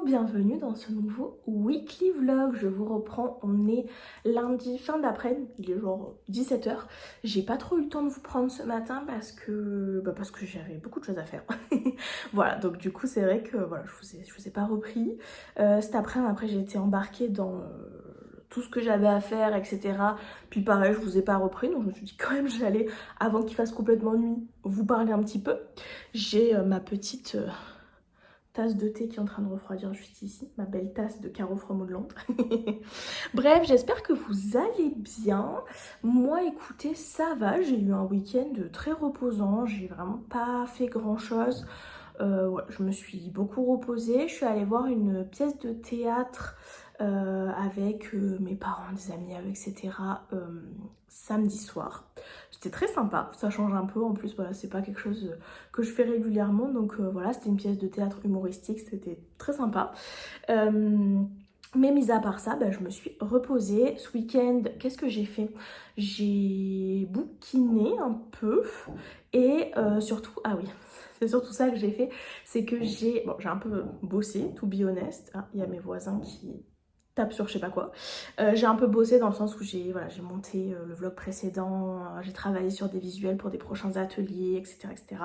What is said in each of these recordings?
bienvenue dans ce nouveau weekly vlog. Je vous reprends, on est lundi fin d'après-midi, il est genre 17h. J'ai pas trop eu le temps de vous prendre ce matin parce que j'avais beaucoup de choses à faire. Voilà, donc du coup c'est vrai que voilà, je vous ai pas repris. Cet après-midi, après j'ai été embarquée dans tout ce que j'avais à faire, etc. Puis pareil, je vous ai pas repris, donc je me suis dit quand même j'allais, avant qu'il fasse complètement nuit, vous parler un petit peu. J'ai ma petite tasse de thé qui est en train de refroidir juste ici, ma belle tasse de Caro from Hollande. Bref, j'espère que vous allez bien. Moi, écoutez, ça va, j'ai eu un week-end très reposant, j'ai vraiment pas fait grand-chose. Ouais, je me suis beaucoup reposée, je suis allée voir une pièce de théâtre avec mes parents, des amis, etc. Samedi soir. C'était très sympa, ça change un peu, en plus voilà, c'est pas quelque chose que je fais régulièrement, donc voilà, c'était une pièce de théâtre humoristique, c'était très sympa. Mais mis à part ça, je me suis reposée. Ce week-end, qu'est-ce que j'ai fait? J'ai bouquiné un peu et surtout, ah oui, c'est surtout ça que j'ai fait, c'est que j'ai un peu bossé, to be honest. Ah, il y a mes voisins qui tape sur je sais pas quoi. J'ai un peu bossé dans le sens où j'ai monté le vlog précédent, j'ai travaillé sur des visuels pour des prochains ateliers, etc. etc.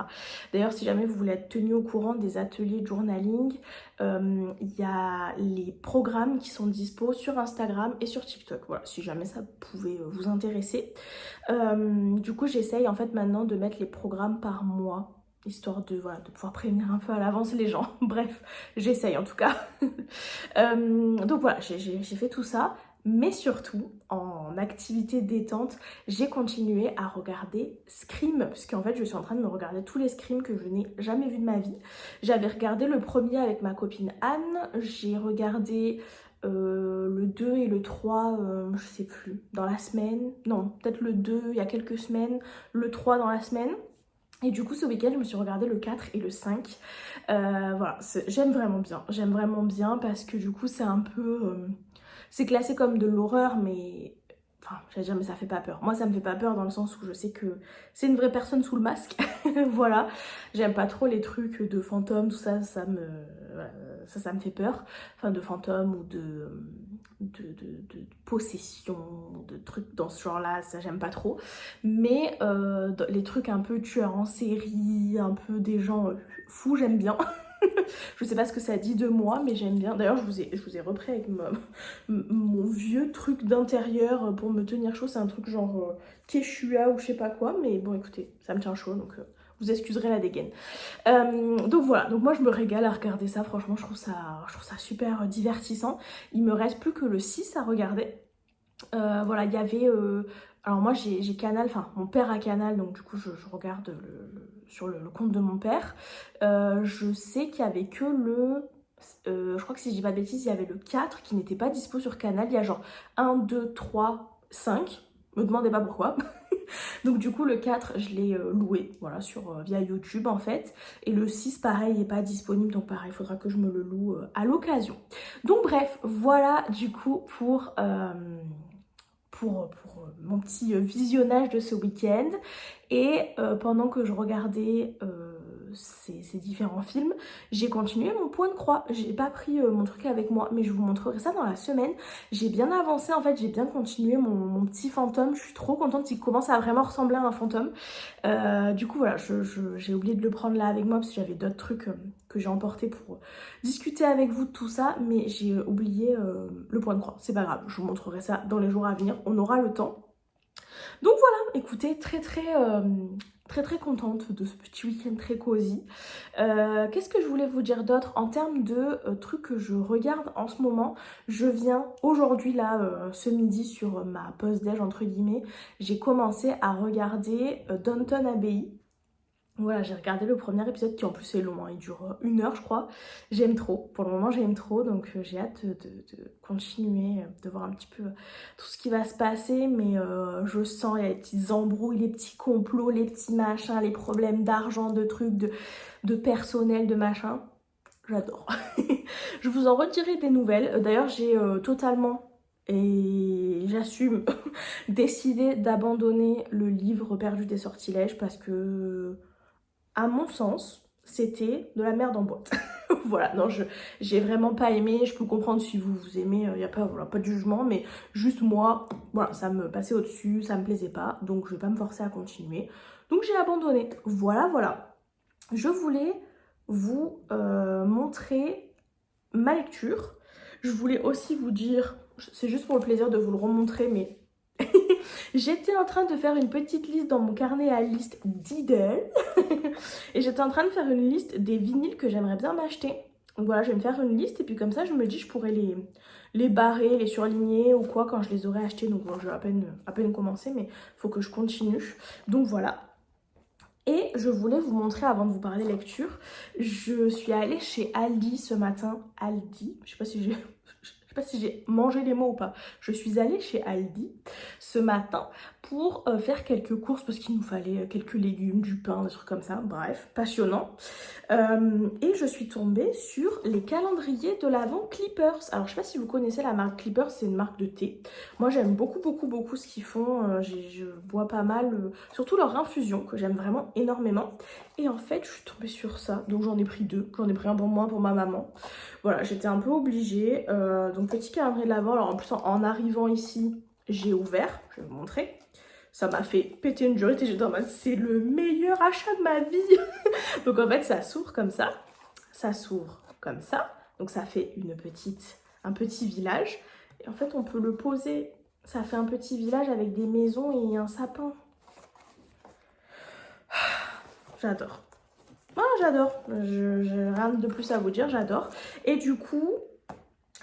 D'ailleurs, si jamais vous voulez être tenu au courant des ateliers de journaling, il y a les programmes qui sont dispo sur Instagram et sur TikTok. Voilà, si jamais ça pouvait vous intéresser. Du coup, j'essaye en fait maintenant de mettre les programmes par mois, histoire de, voilà, de pouvoir prévenir un peu à l'avance les gens. Bref, j'essaye en tout cas. Donc voilà, j'ai fait tout ça, mais surtout, en activité détente, j'ai continué à regarder Scream, puisqu'en fait, je suis en train de me regarder tous les Scream que je n'ai jamais vus de ma vie. J'avais regardé le premier avec ma copine Anne, j'ai regardé le 2 et le 3, je sais plus, dans la semaine. Non, peut-être le 2 il y a quelques semaines, le 3 dans la semaine. Et du coup, ce week-end, je me suis regardé le 4 et le 5. Voilà, j'aime vraiment bien parce que du coup, c'est un peu... c'est classé comme de l'horreur, mais... Enfin, j'allais dire, mais ça fait pas peur. Moi, ça me fait pas peur dans le sens où je sais que c'est une vraie personne sous le masque. Voilà, j'aime pas trop les trucs de fantômes, tout ça, ça me fait peur. Enfin, de fantômes ou de possession, de trucs dans ce genre-là, ça j'aime pas trop. Mais les trucs un peu tueurs en série, un peu des gens fous, j'aime bien. Je sais pas ce que ça dit de moi, mais j'aime bien. D'ailleurs, je vous ai repris avec mon vieux truc d'intérieur pour me tenir chaud. C'est un truc genre Quechua ou je sais pas quoi. Mais bon, écoutez, ça me tient chaud, donc vous excuserez la dégaine. Donc voilà, donc moi je me régale à regarder ça. Franchement, je trouve ça super divertissant. Il me reste plus que le 6 à regarder. Voilà, il y avait... alors moi j'ai Canal, enfin mon père a Canal, donc du coup je regarde sur le compte de mon père. Je sais qu'il y avait que je crois que si je dis pas de bêtises, il y avait le 4 qui n'était pas dispo sur Canal. Il y a genre 1, 2, 3, 5. Me demandez pas pourquoi. Donc du coup le 4 je l'ai loué, voilà, via YouTube en fait. Et le 6 pareil n'est pas disponible, donc pareil il faudra que je me le loue à l'occasion. Donc bref, voilà du coup pour mon petit visionnage de ce week-end. Et pendant que je regardais ces différents films, j'ai continué mon point de croix. J'ai pas pris mon truc avec moi, mais je vous montrerai ça dans la semaine. J'ai bien avancé, en fait, j'ai bien continué mon petit fantôme. Je suis trop contente, il commence à vraiment ressembler à un fantôme. Du coup, voilà, j'ai oublié de le prendre là avec moi parce que j'avais d'autres trucs que j'ai emportés pour discuter avec vous de tout ça, mais j'ai oublié le point de croix. C'est pas grave, je vous montrerai ça dans les jours à venir, on aura le temps. Donc voilà, écoutez, très contente de ce petit week-end très cosy. Qu'est-ce que je voulais vous dire d'autre en termes de trucs que je regarde en ce moment? Je viens aujourd'hui là, ce midi sur ma pause déj entre guillemets, j'ai commencé à regarder Downton Abbey. Voilà, j'ai regardé le premier épisode qui en plus est long, hein, il dure 1 heure je crois. J'aime trop, pour le moment j'aime trop, donc j'ai hâte de continuer, de voir un petit peu tout ce qui va se passer. Mais je sens, il y a les petites embrouilles, les petits complots, les petits machins, les problèmes d'argent, de trucs, de personnel, de machin. J'adore. Je vous en redirai des nouvelles. D'ailleurs j'ai totalement, et j'assume, décidé d'abandonner le livre Perdu des sortilèges parce que... à mon sens, c'était de la merde en boîte. Voilà, non, j'ai vraiment pas aimé. Je peux comprendre si vous aimez, il n'y a pas, voilà, pas de jugement, mais juste moi, voilà, ça me passait au-dessus, ça me plaisait pas, donc je vais pas me forcer à continuer. Donc j'ai abandonné. Voilà, voilà. Je voulais vous montrer ma lecture. Je voulais aussi vous dire, c'est juste pour le plaisir de vous le remontrer, mais j'étais en train de faire une petite liste dans mon carnet à liste Lidl. Et j'étais en train de faire une liste des vinyles que j'aimerais bien m'acheter. Donc voilà, je vais me faire une liste et puis comme ça, je me dis je pourrais les barrer, les surligner ou quoi quand je les aurai achetés. Donc bon, je vais à peine commencer, mais il faut que je continue. Donc voilà. Et je voulais vous montrer, avant de vous parler lecture, je suis allée chez Aldi ce matin. Aldi, je sais pas si j'ai mangé les mots ou pas. Je suis allée chez Aldi ce matin pour faire quelques courses parce qu'il nous fallait quelques légumes, du pain, des trucs comme ça. Bref, passionnant. Et je suis tombée sur les calendriers de l'Avent Clippers. Alors je sais pas si vous connaissez la marque Clippers, c'est une marque de thé. Moi j'aime beaucoup ce qu'ils font. Je bois pas mal, surtout leur infusion que j'aime vraiment énormément. Et en fait je suis tombée sur ça, donc j'en ai pris deux. J'en ai pris un pour moi, pour ma maman. Voilà, j'étais un peu obligée. Donc petit calendrier de l'Avent. Alors en plus en arrivant ici, j'ai ouvert, je vais vous montrer. Ça m'a fait péter une durite et j'étais en mode c'est le meilleur achat de ma vie. Donc en fait ça s'ouvre comme ça, ça s'ouvre comme ça. Donc ça fait un petit village. Et en fait on peut le poser, ça fait un petit village avec des maisons et un sapin. J'adore. Ah, j'adore, j'ai rien de plus à vous dire, j'adore. Et du coup,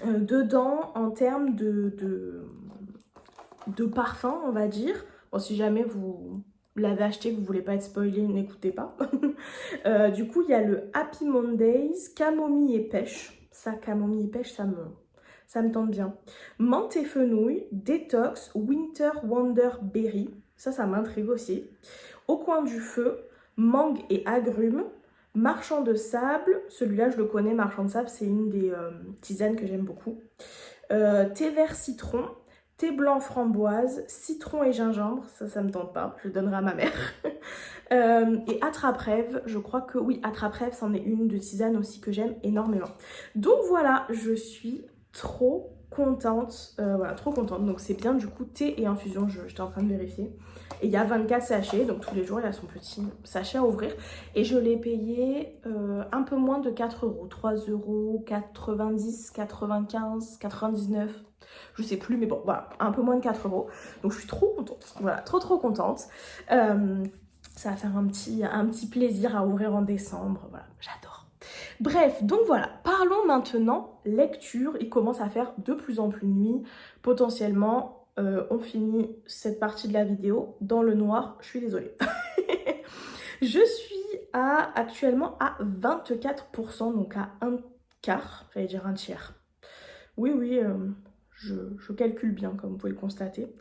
dedans, en termes de parfum, on va dire, bon, si jamais vous l'avez acheté, que vous voulez pas être spoilé, n'écoutez pas. Du coup, il y a le Happy Mondays, camomille et pêche. Ça, camomille et pêche, ça me tente bien. Menthe et fenouil, détox, winter wonder berry. Ça m'intrigue aussi. Au coin du feu, mangue et agrumes. Marchand de sable, celui-là je le connais, marchand de sable, c'est une des tisanes que j'aime beaucoup. Thé vert citron, thé blanc framboise, citron et gingembre, ça me tente pas, je le donnerai à ma mère. Et attrape-rêve, je crois que oui, attrape-rêve, c'en est une de tisane aussi que j'aime énormément. Donc voilà, je suis trop contente, voilà, trop contente. Donc c'est bien du coup thé et infusion, j'étais en train de vérifier. Et il y a 24 sachets, donc tous les jours il y a son petit sachet à ouvrir. Et je l'ai payé un peu moins de 4 €, 3,90 €, 95, 99, je sais plus, mais bon, voilà, un peu moins de 4 €. Donc je suis trop contente, voilà, trop contente. Ça va faire un petit plaisir à ouvrir en décembre, voilà, j'adore. Bref, donc voilà, parlons maintenant lecture. Il commence à faire de plus en plus nuit, potentiellement. On finit cette partie de la vidéo dans le noir, je suis désolée. Je suis actuellement à 24%, donc à un quart, j'allais dire un tiers. Oui, je calcule bien comme vous pouvez le constater.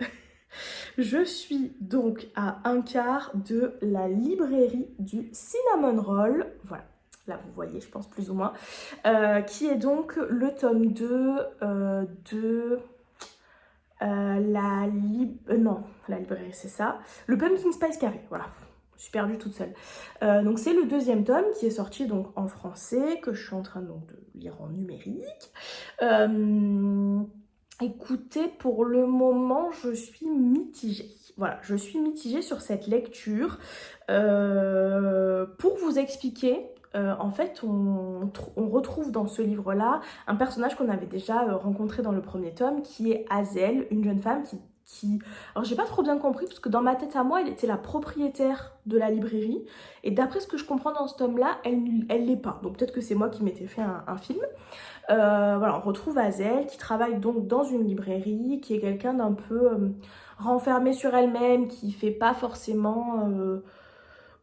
Je suis donc à un quart de la librairie du Cinnamon Roll, voilà. Là, vous voyez, je pense plus ou moins, qui est donc le tome 2 de la librairie, c'est ça. Le Pumpkin Spice Carré, voilà. Je suis perdue toute seule. Donc c'est le deuxième tome qui est sorti donc en français, que je suis en train donc de lire en numérique. Écoutez, pour le moment, je suis mitigée. Voilà, je suis mitigée sur cette lecture. Pour vous expliquer, en fait, on retrouve dans ce livre-là un personnage qu'on avait déjà rencontré dans le premier tome, qui est Hazel, une jeune femme qui... Alors, j'ai pas trop bien compris, parce que dans ma tête à moi, elle était la propriétaire de la librairie. Et d'après ce que je comprends dans ce tome-là, elle l'est pas. Donc, peut-être que c'est moi qui m'étais fait un film. Voilà, on retrouve Hazel qui travaille donc dans une librairie, qui est quelqu'un d'un peu renfermé sur elle-même, qui fait pas forcément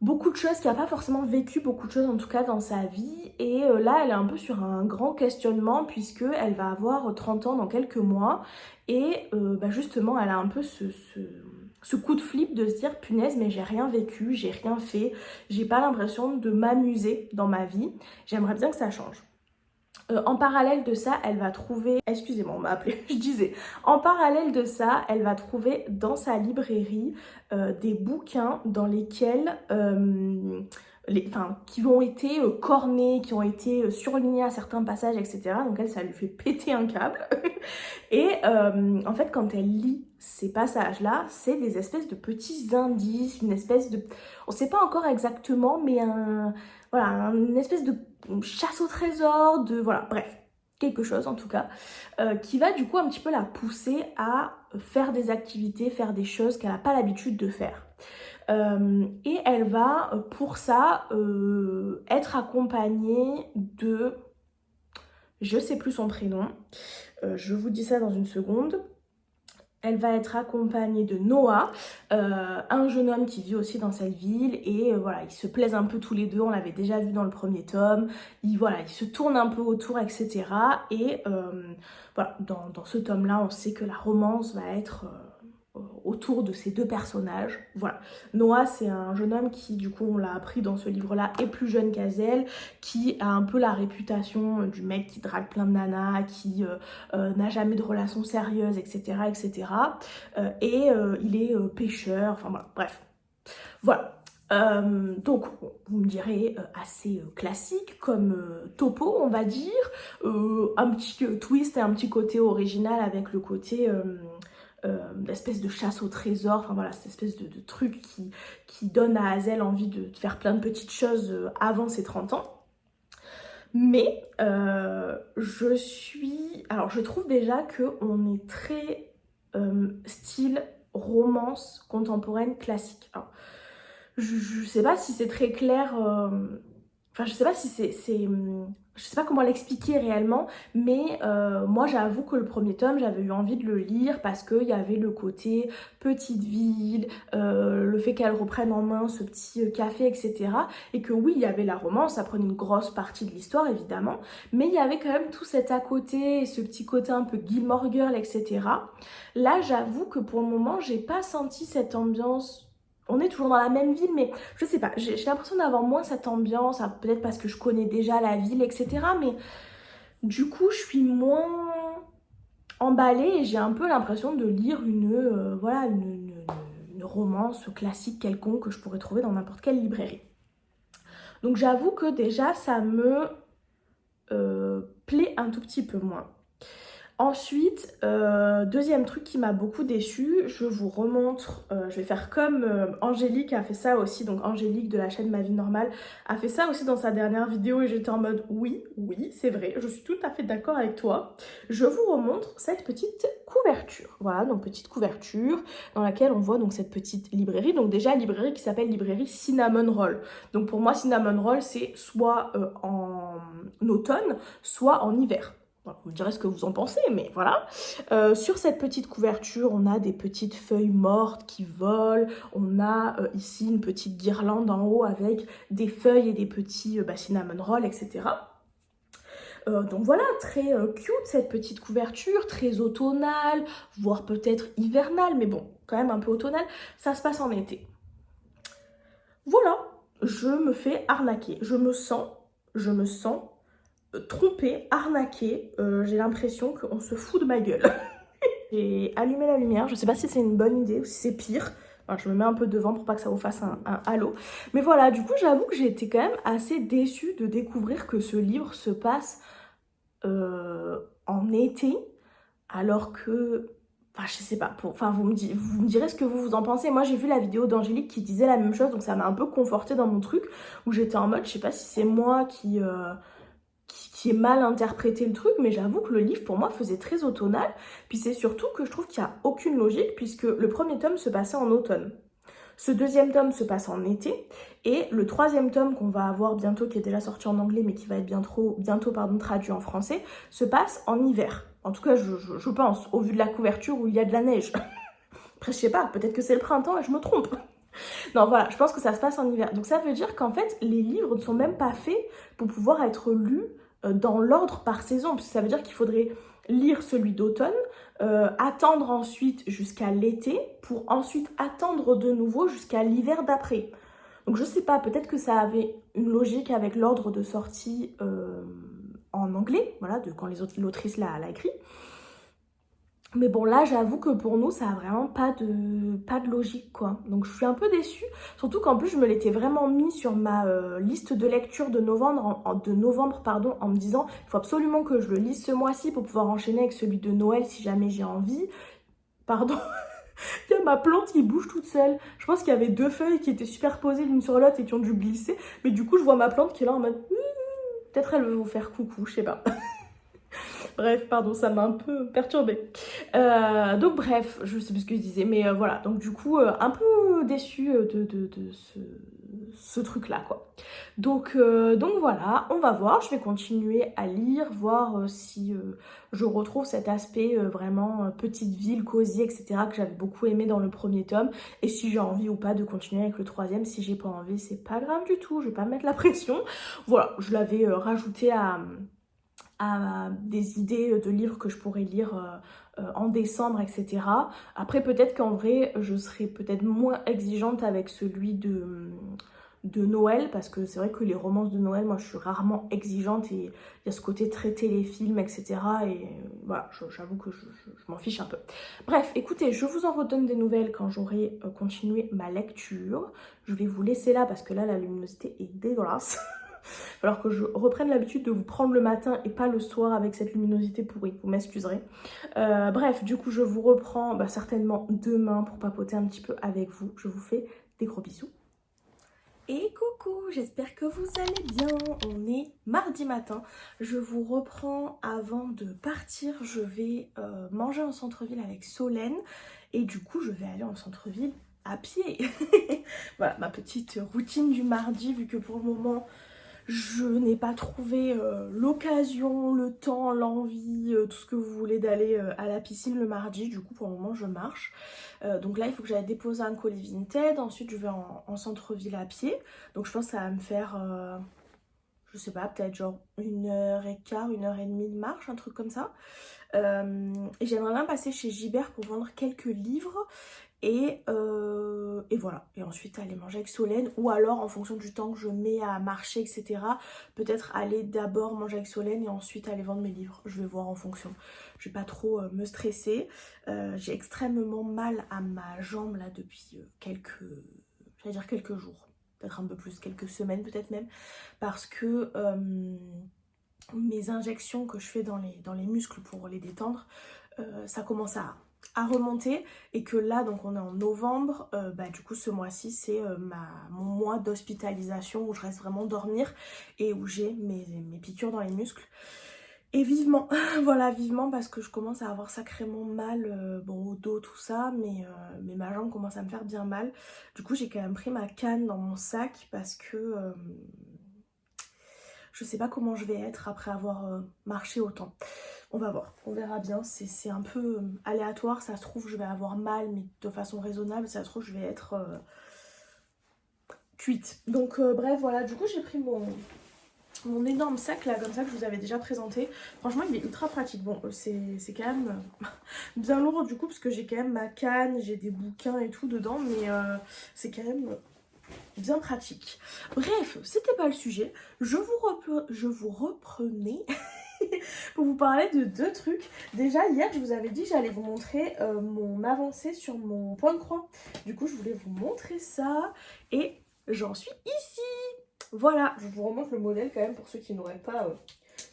beaucoup de choses, qui a pas forcément vécu beaucoup de choses en tout cas dans sa vie. Et là elle est un peu sur un grand questionnement, puisque elle va avoir 30 ans dans quelques mois. Et justement elle a un peu ce coup de flip de se dire punaise, mais j'ai rien vécu, j'ai rien fait, j'ai pas l'impression de m'amuser dans ma vie, j'aimerais bien que ça change. En parallèle de ça, elle va trouver... Excusez-moi, on m'a appelé, je disais. En parallèle de ça, elle va trouver dans sa librairie des bouquins dans lesquels qui ont été cornées, qui ont été surlignées à certains passages, etc. Donc elle, ça lui fait péter un câble. Et en fait, quand elle lit ces passages-là, c'est des espèces de petits indices, une espèce de... On ne sait pas encore exactement, mais voilà, une espèce de chasse au trésor, voilà, bref, quelque chose en tout cas, qui va du coup un petit peu la pousser à faire des activités, faire des choses qu'elle n'a pas l'habitude de faire. Et elle va pour ça être accompagnée de... Je sais plus son prénom, je vous dis ça dans une seconde. Elle va être accompagnée de Noah, un jeune homme qui vit aussi dans cette ville, et voilà, ils se plaisent un peu tous les deux, on l'avait déjà vu dans le premier tome, ils se tournent un peu autour, etc. Et voilà, dans ce tome-là, on sait que la romance va être autour de ces deux personnages. Voilà, Noah, c'est un jeune homme qui, du coup, on l'a appris dans ce livre-là, est plus jeune qu'Azel, qui a un peu la réputation du mec qui drague plein de nanas, qui n'a jamais de relations sérieuses, etc., etc. Et il est pêcheur, enfin voilà, bref. Voilà. Donc, vous me direz, assez classique comme topo, on va dire. Un petit twist et un petit côté original avec le côté... l'espèce de chasse au trésor, enfin voilà, cette espèce de truc qui donne à Hazel envie de faire plein de petites choses avant ses 30 ans. Mais je trouve déjà qu'on est très style romance contemporaine classique. Alors, je sais pas si c'est très clair, enfin je sais pas si je sais pas comment l'expliquer réellement, mais moi j'avoue que le premier tome, j'avais eu envie de le lire parce qu'il y avait le côté petite ville, le fait qu'elle reprenne en main ce petit café, etc. Et que oui, il y avait la romance, ça prenait une grosse partie de l'histoire évidemment, mais il y avait quand même tout cet à côté, ce petit côté un peu Gilmore Girl, etc. Là, j'avoue que pour le moment, j'ai pas senti cette ambiance. On est toujours dans la même ville, mais je sais pas, j'ai l'impression d'avoir moins cette ambiance, peut-être parce que je connais déjà la ville, etc. Mais du coup, je suis moins emballée et j'ai un peu l'impression de lire voilà, une romance classique quelconque que je pourrais trouver dans n'importe quelle librairie. Donc j'avoue que déjà, ça me plaît un tout petit peu moins. Ensuite, deuxième truc qui m'a beaucoup déçue, je vous remontre, je vais faire comme Angélique a fait ça aussi, donc Angélique de la chaîne Ma Vie Normale a fait ça aussi dans sa dernière vidéo et j'étais en mode oui, c'est vrai, je suis tout à fait d'accord avec toi. Je vous remontre cette petite couverture, voilà, donc petite couverture dans laquelle on voit donc cette petite librairie, donc déjà librairie qui s'appelle librairie Cinnamon Roll. Donc pour moi Cinnamon Roll c'est soit en automne, soit en hiver. Vous me direz ce que vous en pensez, mais voilà. Sur cette petite couverture, on a des petites feuilles mortes qui volent. On a ici une petite guirlande en haut avec des feuilles et des petits cinnamon rolls, etc. Donc voilà, très cute cette petite couverture, très automnale, voire peut-être hivernale, mais bon, quand même un peu automnale. Ça se passe en été. Voilà, je me fais arnaquer. Je me sens trompée, arnaquée, j'ai l'impression qu'on se fout de ma gueule. J'ai allumé la lumière, je sais pas si c'est une bonne idée ou si c'est pire. Enfin, je me mets un peu devant pour pas que ça vous fasse un halo. Mais voilà, du coup j'avoue que j'ai été quand même assez déçue de découvrir que ce livre se passe en été, alors que... Enfin, je sais pas, vous me direz ce que vous en pensez. Moi, j'ai vu la vidéo d'Angélique qui disait la même chose, donc ça m'a un peu confortée dans mon truc, où j'étais en mode, je sais pas si c'est moi qui ai mal interprété le truc, mais j'avoue que le livre, pour moi, faisait très automnal. Puis c'est surtout que je trouve qu'il n'y a aucune logique, puisque le premier tome se passait en automne. Ce deuxième tome se passe en été, et le troisième tome qu'on va avoir bientôt, qui est déjà sorti en anglais, mais qui va être bientôt traduit en français, se passe en hiver. En tout cas, je pense, au vu de la couverture où il y a de la neige. Après, je sais pas, peut-être que c'est le printemps et je me trompe. Non, voilà, je pense que ça se passe en hiver. Donc ça veut dire qu'en fait, les livres ne sont même pas faits pour pouvoir être lus dans l'ordre par saison. Parce que ça veut dire qu'il faudrait lire celui d'automne, attendre ensuite jusqu'à l'été, pour ensuite attendre de nouveau jusqu'à l'hiver d'après. Donc je sais pas, peut-être que ça avait une logique avec l'ordre de sortie en anglais, voilà, de quand l'autrice l'a écrit. Mais bon, là, j'avoue que pour nous, ça a vraiment pas de logique, quoi. Donc, je suis un peu déçue. Surtout qu'en plus, je me l'étais vraiment mis sur ma liste de lecture de novembre, pardon, en me disant, il faut absolument que je le lise ce mois-ci pour pouvoir enchaîner avec celui de Noël si jamais j'ai envie. Pardon, il y a ma plante qui bouge toute seule. Je pense qu'il y avait 2 feuilles qui étaient superposées l'une sur l'autre et qui ont dû glisser. Mais du coup, je vois ma plante qui est là en mode... Peut-être elle veut vous faire coucou, je sais pas. Bref, pardon, ça m'a un peu perturbée. Donc bref, je sais plus ce que je disais, mais voilà. Donc du coup, un peu déçue de ce truc-là, quoi. Donc voilà, on va voir. Je vais continuer à lire, voir si je retrouve cet aspect vraiment petite ville, cosy, etc. que j'avais beaucoup aimé dans le premier tome. Et si j'ai envie ou pas de continuer avec le troisième. Si j'ai pas envie, c'est pas grave du tout. Je vais pas me mettre la pression. Voilà, je l'avais rajouté à des idées de livres que je pourrais lire en décembre, etc. Après, peut-être qu'en vrai, je serai peut-être moins exigeante avec celui de Noël, parce que c'est vrai que les romances de Noël, moi, je suis rarement exigeante et il y a ce côté très téléfilm, etc. Et voilà, j'avoue que je m'en fiche un peu. Bref, écoutez, je vous en redonne des nouvelles quand j'aurai continué ma lecture. Je vais vous laisser là, parce que là, la luminosité est dégueulasse. Alors que je reprenne l'habitude de vous prendre le matin et pas le soir avec cette luminosité pourrie, vous m'excuserez. Bref, du coup je vous reprends certainement demain pour papoter un petit peu avec vous. Je vous fais des gros bisous. Et coucou, j'espère que vous allez bien. On est mardi matin. Je vous reprends avant de partir. Je vais manger en centre-ville avec Solène. Et du coup, je vais aller en centre-ville à pied. Voilà, ma petite routine du mardi, vu que pour le moment... je n'ai pas trouvé l'occasion, le temps, l'envie, tout ce que vous voulez d'aller à la piscine le mardi. Du coup, pour le moment, je marche. Donc là, il faut que j'aille déposer un colis Vinted. Ensuite, je vais en centre-ville à pied. Donc je pense que ça va me faire, je sais pas, peut-être genre 1h15, 1h30 de marche, un truc comme ça. Et j'aimerais bien passer chez Gibert pour vendre quelques livres. Et voilà, et ensuite aller manger avec Solène, ou alors en fonction du temps que je mets à marcher, etc. peut-être aller d'abord manger avec Solène et ensuite aller vendre mes livres. Je vais voir en fonction. Je vais pas trop me stresser. J'ai extrêmement mal à ma jambe là depuis quelques jours, peut-être un peu plus, quelques semaines peut-être même, parce que mes injections que je fais dans les muscles pour les détendre, ça commence à remonter, et que là donc on est en novembre, du coup ce mois-ci c'est mon mois d'hospitalisation où je reste vraiment dormir et où j'ai mes piqûres dans les muscles. Et vivement, voilà, vivement, parce que je commence à avoir sacrément mal, bon, au dos, tout ça, mais ma jambe commence à me faire bien mal. Du coup, j'ai quand même pris ma canne dans mon sac parce que je sais pas comment je vais être après avoir marché autant. On va voir, on verra bien, c'est un peu aléatoire, ça se trouve je vais avoir mal mais de façon raisonnable, ça se trouve je vais être cuite. Donc bref, voilà, du coup j'ai pris mon énorme sac là, comme ça, que je vous avais déjà présenté. Franchement il est ultra pratique. Bon c'est quand même bien lourd du coup, parce que j'ai quand même ma canne, j'ai des bouquins et tout dedans, mais c'est quand même bien pratique. Bref, c'était pas le sujet, je vous reprenais pour vous parler de 2 trucs. Déjà hier je vous avais dit que j'allais vous montrer mon avancée sur mon point de croix. Du coup je voulais vous montrer ça et j'en suis ici. Voilà, je vous remontre le modèle quand même pour ceux qui n'auraient pas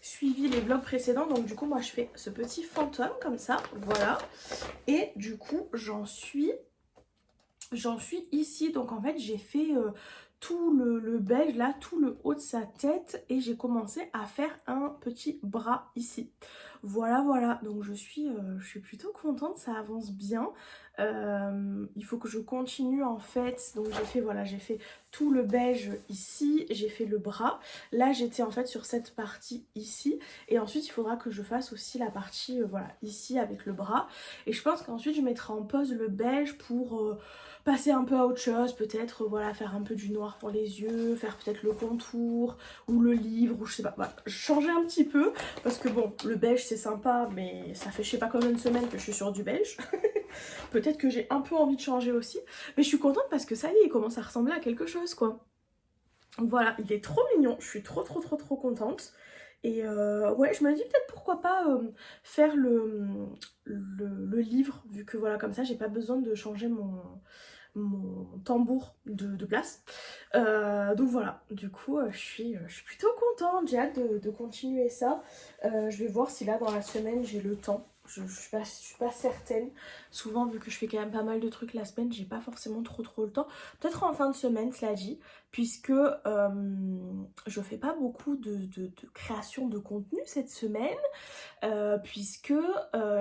suivi les vlogs précédents. Donc du coup moi je fais ce petit fantôme comme ça, voilà. Et du coup j'en suis ici. Donc en fait j'ai fait tout le beige là, tout le haut de sa tête, et j'ai commencé à faire un petit bras ici. Voilà, donc je suis plutôt contente, ça avance bien. Il faut que je continue en fait. Donc j'ai fait tout le beige ici, j'ai fait le bras. Là j'étais en fait sur cette partie ici, et ensuite il faudra que je fasse aussi la partie voilà ici avec le bras. Et je pense qu'ensuite je mettrai en pause le beige pour passer un peu à autre chose, peut-être voilà, faire un peu du noir pour les yeux, faire peut-être le contour ou le livre, ou je sais pas, voilà, changer un petit peu, parce que bon, le beige c'est sympa, mais ça fait je sais pas combien de semaines que je suis sur du beige. Peut-être que j'ai un peu envie de changer aussi, mais je suis contente parce que ça y est, il commence à ressembler à quelque chose quoi. Voilà, il est trop mignon, je suis trop contente. Et ouais, je me dis peut-être pourquoi pas faire le livre, vu que voilà, comme ça, j'ai pas besoin de changer mon tambour de place. Donc voilà, du coup, je suis plutôt contente, j'ai hâte de continuer ça. Je vais voir si là, dans la semaine, j'ai le temps. Je suis pas certaine. Souvent, vu que je fais quand même pas mal de trucs la semaine, j'ai pas forcément trop le temps. Peut-être en fin de semaine, cela dit, puisque je fais pas beaucoup de création de contenu cette semaine. Puisque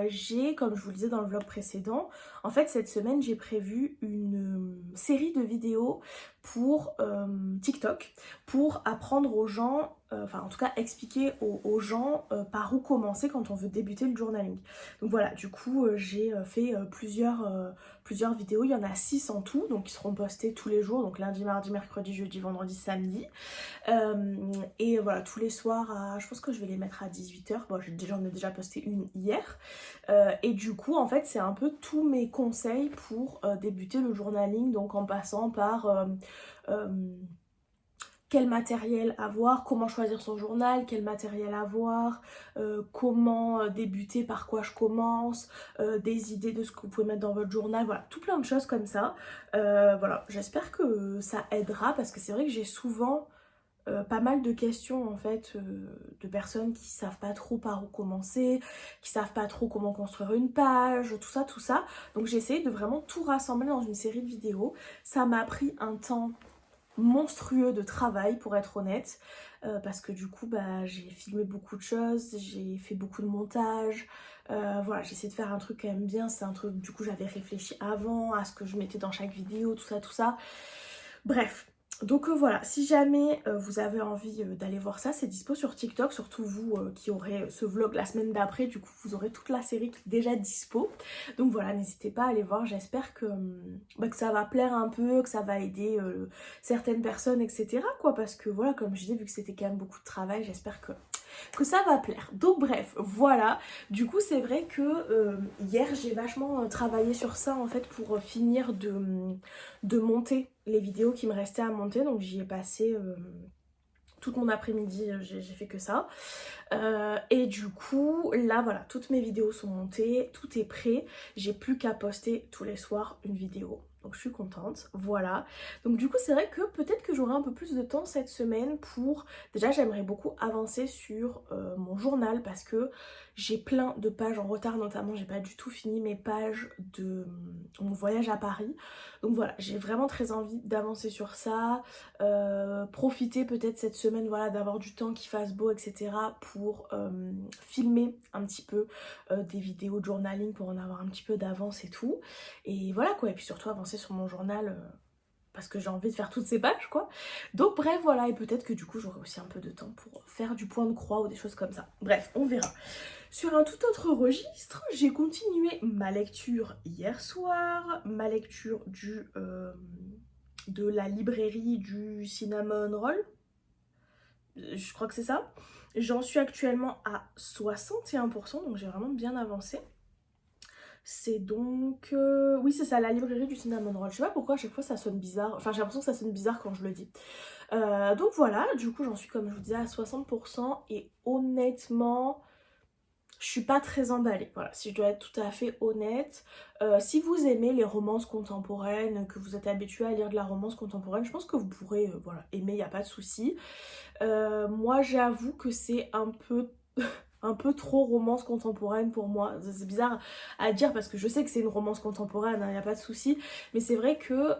j'ai, comme je vous le disais dans le vlog précédent, en fait cette semaine j'ai prévu une série de vidéos pour TikTok pour apprendre aux gens, enfin en tout cas expliquer aux gens par où commencer quand on veut débuter le journaling. Donc voilà, du coup j'ai fait plusieurs vidéos, il y en a 6 en tout, donc qui seront postées tous les jours, donc lundi, mardi, mercredi, jeudi, vendredi, samedi. Et voilà, tous les soirs, je pense que je vais les mettre à 18h. Bon, j'en ai déjà posté une hier. Et du coup, en fait, c'est un peu tous mes conseils pour débuter le journaling, donc en passant par euh, quel matériel avoir, comment choisir son journal, quel matériel avoir, comment débuter, par quoi je commence, des idées de ce que vous pouvez mettre dans votre journal, voilà, tout plein de choses comme ça. Voilà, j'espère que ça aidera parce que c'est vrai que j'ai souvent pas mal de questions en fait de personnes qui savent pas trop par où commencer, qui savent pas trop comment construire une page, tout ça. Donc j'ai essayé de vraiment tout rassembler dans une série de vidéos. Ça m'a pris un temps monstrueux de travail pour être honnête, parce que du coup bah, j'ai filmé beaucoup de choses, j'ai fait beaucoup de montage. Voilà, j'ai essayé de faire un truc quand même bien, c'est un truc du coup j'avais réfléchi avant à ce que je mettais dans chaque vidéo, tout ça. Bref, donc voilà, si jamais vous avez envie d'aller voir ça, c'est dispo sur TikTok, surtout vous qui aurez ce vlog la semaine d'après, du coup vous aurez toute la série qui est déjà dispo. Donc voilà, n'hésitez pas à aller voir, j'espère que ça va plaire un peu, que ça va aider certaines personnes, etc. quoi, parce que voilà, comme je disais, vu que c'était quand même beaucoup de travail, j'espère que ça va plaire. Donc bref, voilà. Du coup, c'est vrai que hier, j'ai vachement travaillé sur ça en fait pour finir de monter les vidéos qui me restaient à monter. Donc j'y ai passé toute mon après-midi, j'ai fait que ça. Et du coup, là voilà, toutes mes vidéos sont montées, tout est prêt. J'ai plus qu'à poster tous les soirs une vidéo. Donc je suis contente, voilà. Donc du coup c'est vrai que peut-être que j'aurai un peu plus de temps cette semaine pour... Déjà j'aimerais beaucoup avancer sur mon journal parce que j'ai plein de pages en retard, notamment j'ai pas du tout fini mes pages de mon voyage à Paris. Donc voilà, j'ai vraiment très envie d'avancer sur ça, profiter peut-être cette semaine voilà, d'avoir du temps qui fasse beau, etc. pour filmer un petit peu des vidéos de journaling pour en avoir un petit peu d'avance et tout. Et voilà quoi, et puis surtout avancer sur mon journal parce que j'ai envie de faire toutes ces pages quoi. Donc bref voilà, et peut-être que du coup j'aurai aussi un peu de temps pour faire du point de croix ou des choses comme ça. Bref, on verra. Sur un tout autre registre, j'ai continué ma lecture hier soir, ma lecture de la librairie du Cinnamon Roll, je crois que c'est ça. J'en suis actuellement à 61%, donc j'ai vraiment bien avancé. C'est donc... oui, c'est ça, la librairie du Cinnamon Roll. Je sais pas pourquoi à chaque fois ça sonne bizarre. Enfin, j'ai l'impression que ça sonne bizarre quand je le dis. Donc voilà, du coup j'en suis comme je vous disais à 60% et honnêtement... Je suis pas très emballée, voilà, si je dois être tout à fait honnête. Si vous aimez les romances contemporaines, que vous êtes habitué à lire de la romance contemporaine, je pense que vous pourrez voilà, aimer, il n'y a pas de souci. Moi j'avoue que c'est un peu... un peu trop romance contemporaine pour moi. C'est bizarre à dire parce que je sais que c'est une romance contemporaine, il n'y a pas de souci. Mais c'est vrai que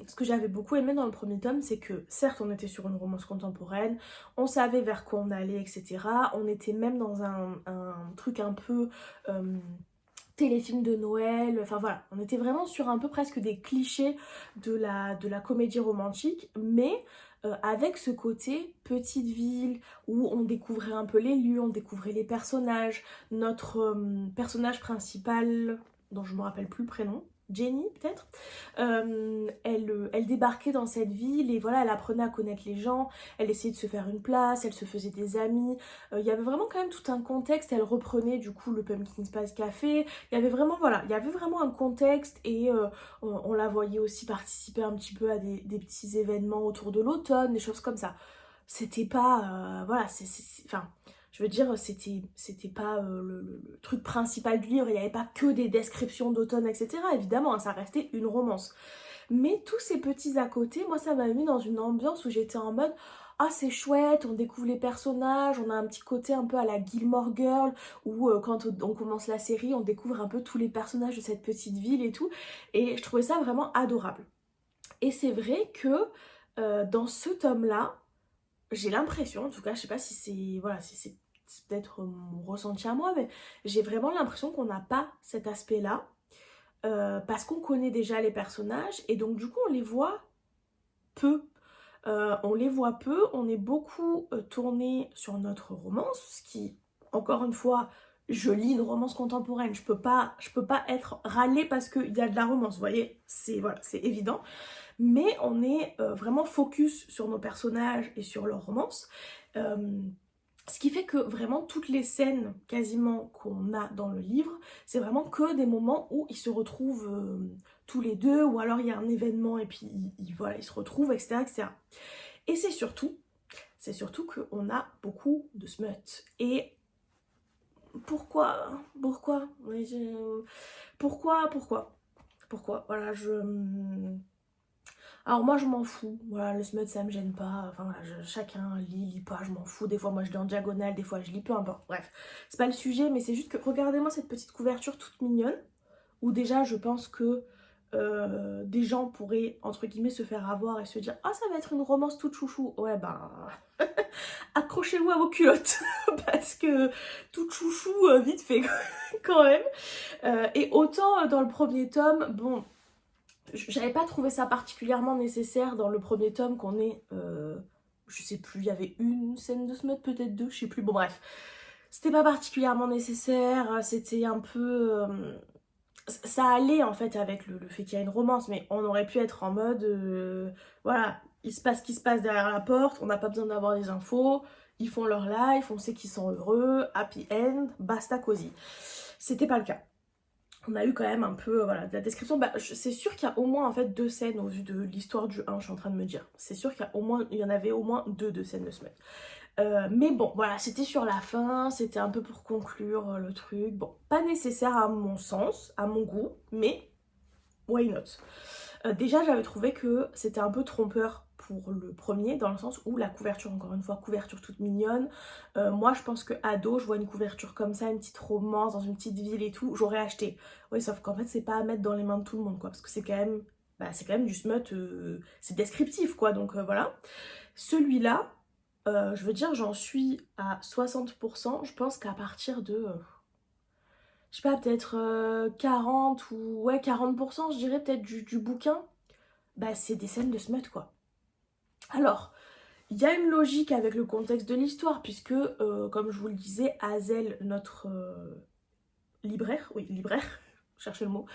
ce que j'avais beaucoup aimé dans le premier tome, c'est que certes on était sur une romance contemporaine, on savait vers quoi on allait, etc. On était même dans un truc un peu... téléfilm de Noël, enfin voilà, on était vraiment sur un peu presque des clichés de la comédie romantique, mais avec ce côté petite ville où on découvrait un peu les lieux, on découvrait les personnages. Notre personnage principal, dont je me rappelle plus le prénom, Jenny peut-être, elle débarquait dans cette ville et voilà, elle apprenait à connaître les gens, elle essayait de se faire une place, elle se faisait des amis. Il y avait vraiment quand même tout un contexte, elle reprenait du coup le Pumpkin Spice Café, il y avait vraiment, voilà, il y avait vraiment un contexte et on la voyait aussi participer un petit peu à des petits événements autour de l'automne, des choses comme ça. C'était pas, voilà, enfin, Je veux dire, c'était pas le truc principal du livre, il n'y avait pas que des descriptions d'automne, etc. Évidemment, hein, ça restait une romance. Mais tous ces petits à côté, moi ça m'a mis dans une ambiance où j'étais en mode ah c'est chouette, on découvre les personnages, on a un petit côté un peu à la Gilmore Girl où quand on commence la série, on découvre un peu tous les personnages de cette petite ville et tout. Et je trouvais ça vraiment adorable. Et c'est vrai que dans ce tome-là, j'ai l'impression, en tout cas, je sais pas si c'est voilà, si c'est peut-être mon ressenti à moi, mais j'ai vraiment l'impression qu'on n'a pas cet aspect-là parce qu'on connaît déjà les personnages et donc du coup on les voit peu. On les voit peu, on est beaucoup tourné sur notre romance, ce qui, encore une fois, je lis une romance contemporaine, je peux pas être râlée parce qu'il y a de la romance, vous voyez, c'est voilà, c'est évident. Mais on est vraiment focus sur nos personnages et sur leur romance. Ce qui fait que vraiment toutes les scènes quasiment qu'on a dans le livre, c'est vraiment que des moments où ils se retrouvent tous les deux, ou alors il y a un événement et puis voilà, ils se retrouvent, etc. etc. Et c'est surtout qu'on a beaucoup de smut. Et pourquoi voilà, alors moi je m'en fous, voilà, le smut ça me gêne pas, enfin voilà, chacun lit pas, je m'en fous, des fois moi je lis en diagonale, des fois je lis, peu importe, bref. C'est pas le sujet, mais c'est juste que regardez-moi cette petite couverture toute mignonne, où déjà je pense que des gens pourraient, entre guillemets, se faire avoir et se dire « Ah, ça va être une romance toute chouchou !» Ouais, ben, accrochez-vous à vos culottes, parce que toute chouchou, vite fait, quand même. Et autant dans le premier tome, bon, j'avais pas trouvé ça particulièrement nécessaire dans le premier tome qu'on est, je sais plus, il y avait une scène de smut, peut-être deux, je sais plus, bon bref. C'était pas particulièrement nécessaire, c'était un peu... ça allait en fait avec le fait qu'il y a une romance, mais on aurait pu être en mode, voilà, il se passe ce qui se passe derrière la porte, on n'a pas besoin d'avoir des infos, ils font leur life, on sait qu'ils sont heureux, happy end, basta cosy. C'était pas le cas. On a eu quand même un peu, voilà, de la description. Bah, c'est sûr qu'il y a au moins en fait deux scènes au vu de l'histoire du 1, je suis en train de me dire. C'est sûr qu'il y en avait au moins deux scènes de smut. Mais bon, voilà, c'était sur la fin, c'était un peu pour conclure le truc. Bon, pas nécessaire à mon sens, à mon goût, mais why not? Déjà, j'avais trouvé que c'était un peu trompeur pour le premier, dans le sens où la couverture, encore une fois, couverture toute mignonne. Moi, je pense que ado, je vois une couverture comme ça, une petite romance dans une petite ville et tout, j'aurais acheté. Oui, sauf qu'en fait, c'est pas à mettre dans les mains de tout le monde, quoi, parce que c'est quand même, c'est quand même du smut, c'est descriptif, quoi, donc voilà. Celui-là, je veux dire, j'en suis à 60%. Je pense qu'à partir de, je sais pas, peut-être 40 ou ouais, 40%, je dirais peut-être du bouquin, bah c'est des scènes de smut, quoi. Alors, il y a une logique avec le contexte de l'histoire, puisque, comme je vous le disais, Hazel, notre libraire, oui, libraire, cherchez le mot,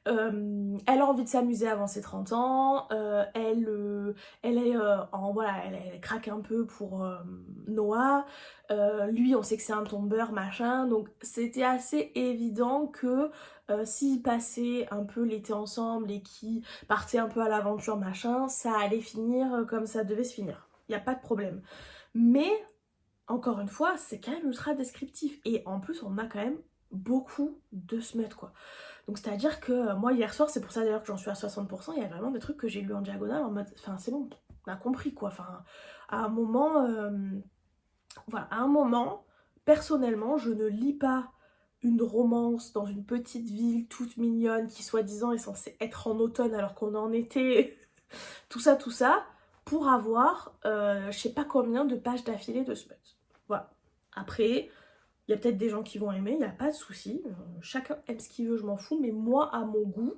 elle a envie de s'amuser avant ses 30 ans, elle est voilà, elle craque un peu pour Noah, lui on sait que c'est un tombeur machin, donc c'était assez évident que s'ils passaient un peu l'été ensemble et qu'ils partaient un peu à l'aventure machin, ça allait finir comme ça devait se finir, il n'y a pas de problème. Mais encore une fois, c'est quand même ultra descriptif et en plus on a quand même beaucoup de smut, quoi. Donc c'est à dire que moi hier soir, c'est pour ça d'ailleurs que j'en suis à 60%, il y a vraiment des trucs que j'ai lus en diagonale en mode, enfin c'est bon, on a compris, quoi. Enfin à un moment, voilà, à un moment, personnellement, je ne lis pas une romance dans une petite ville toute mignonne qui soi-disant est censée être en automne alors qu'on est en été, tout ça, pour avoir je sais pas combien de pages d'affilée de smut. Voilà. Après, il y a peut-être des gens qui vont aimer, il n'y a pas de souci. Chacun aime ce qu'il veut, je m'en fous. Mais moi, à mon goût,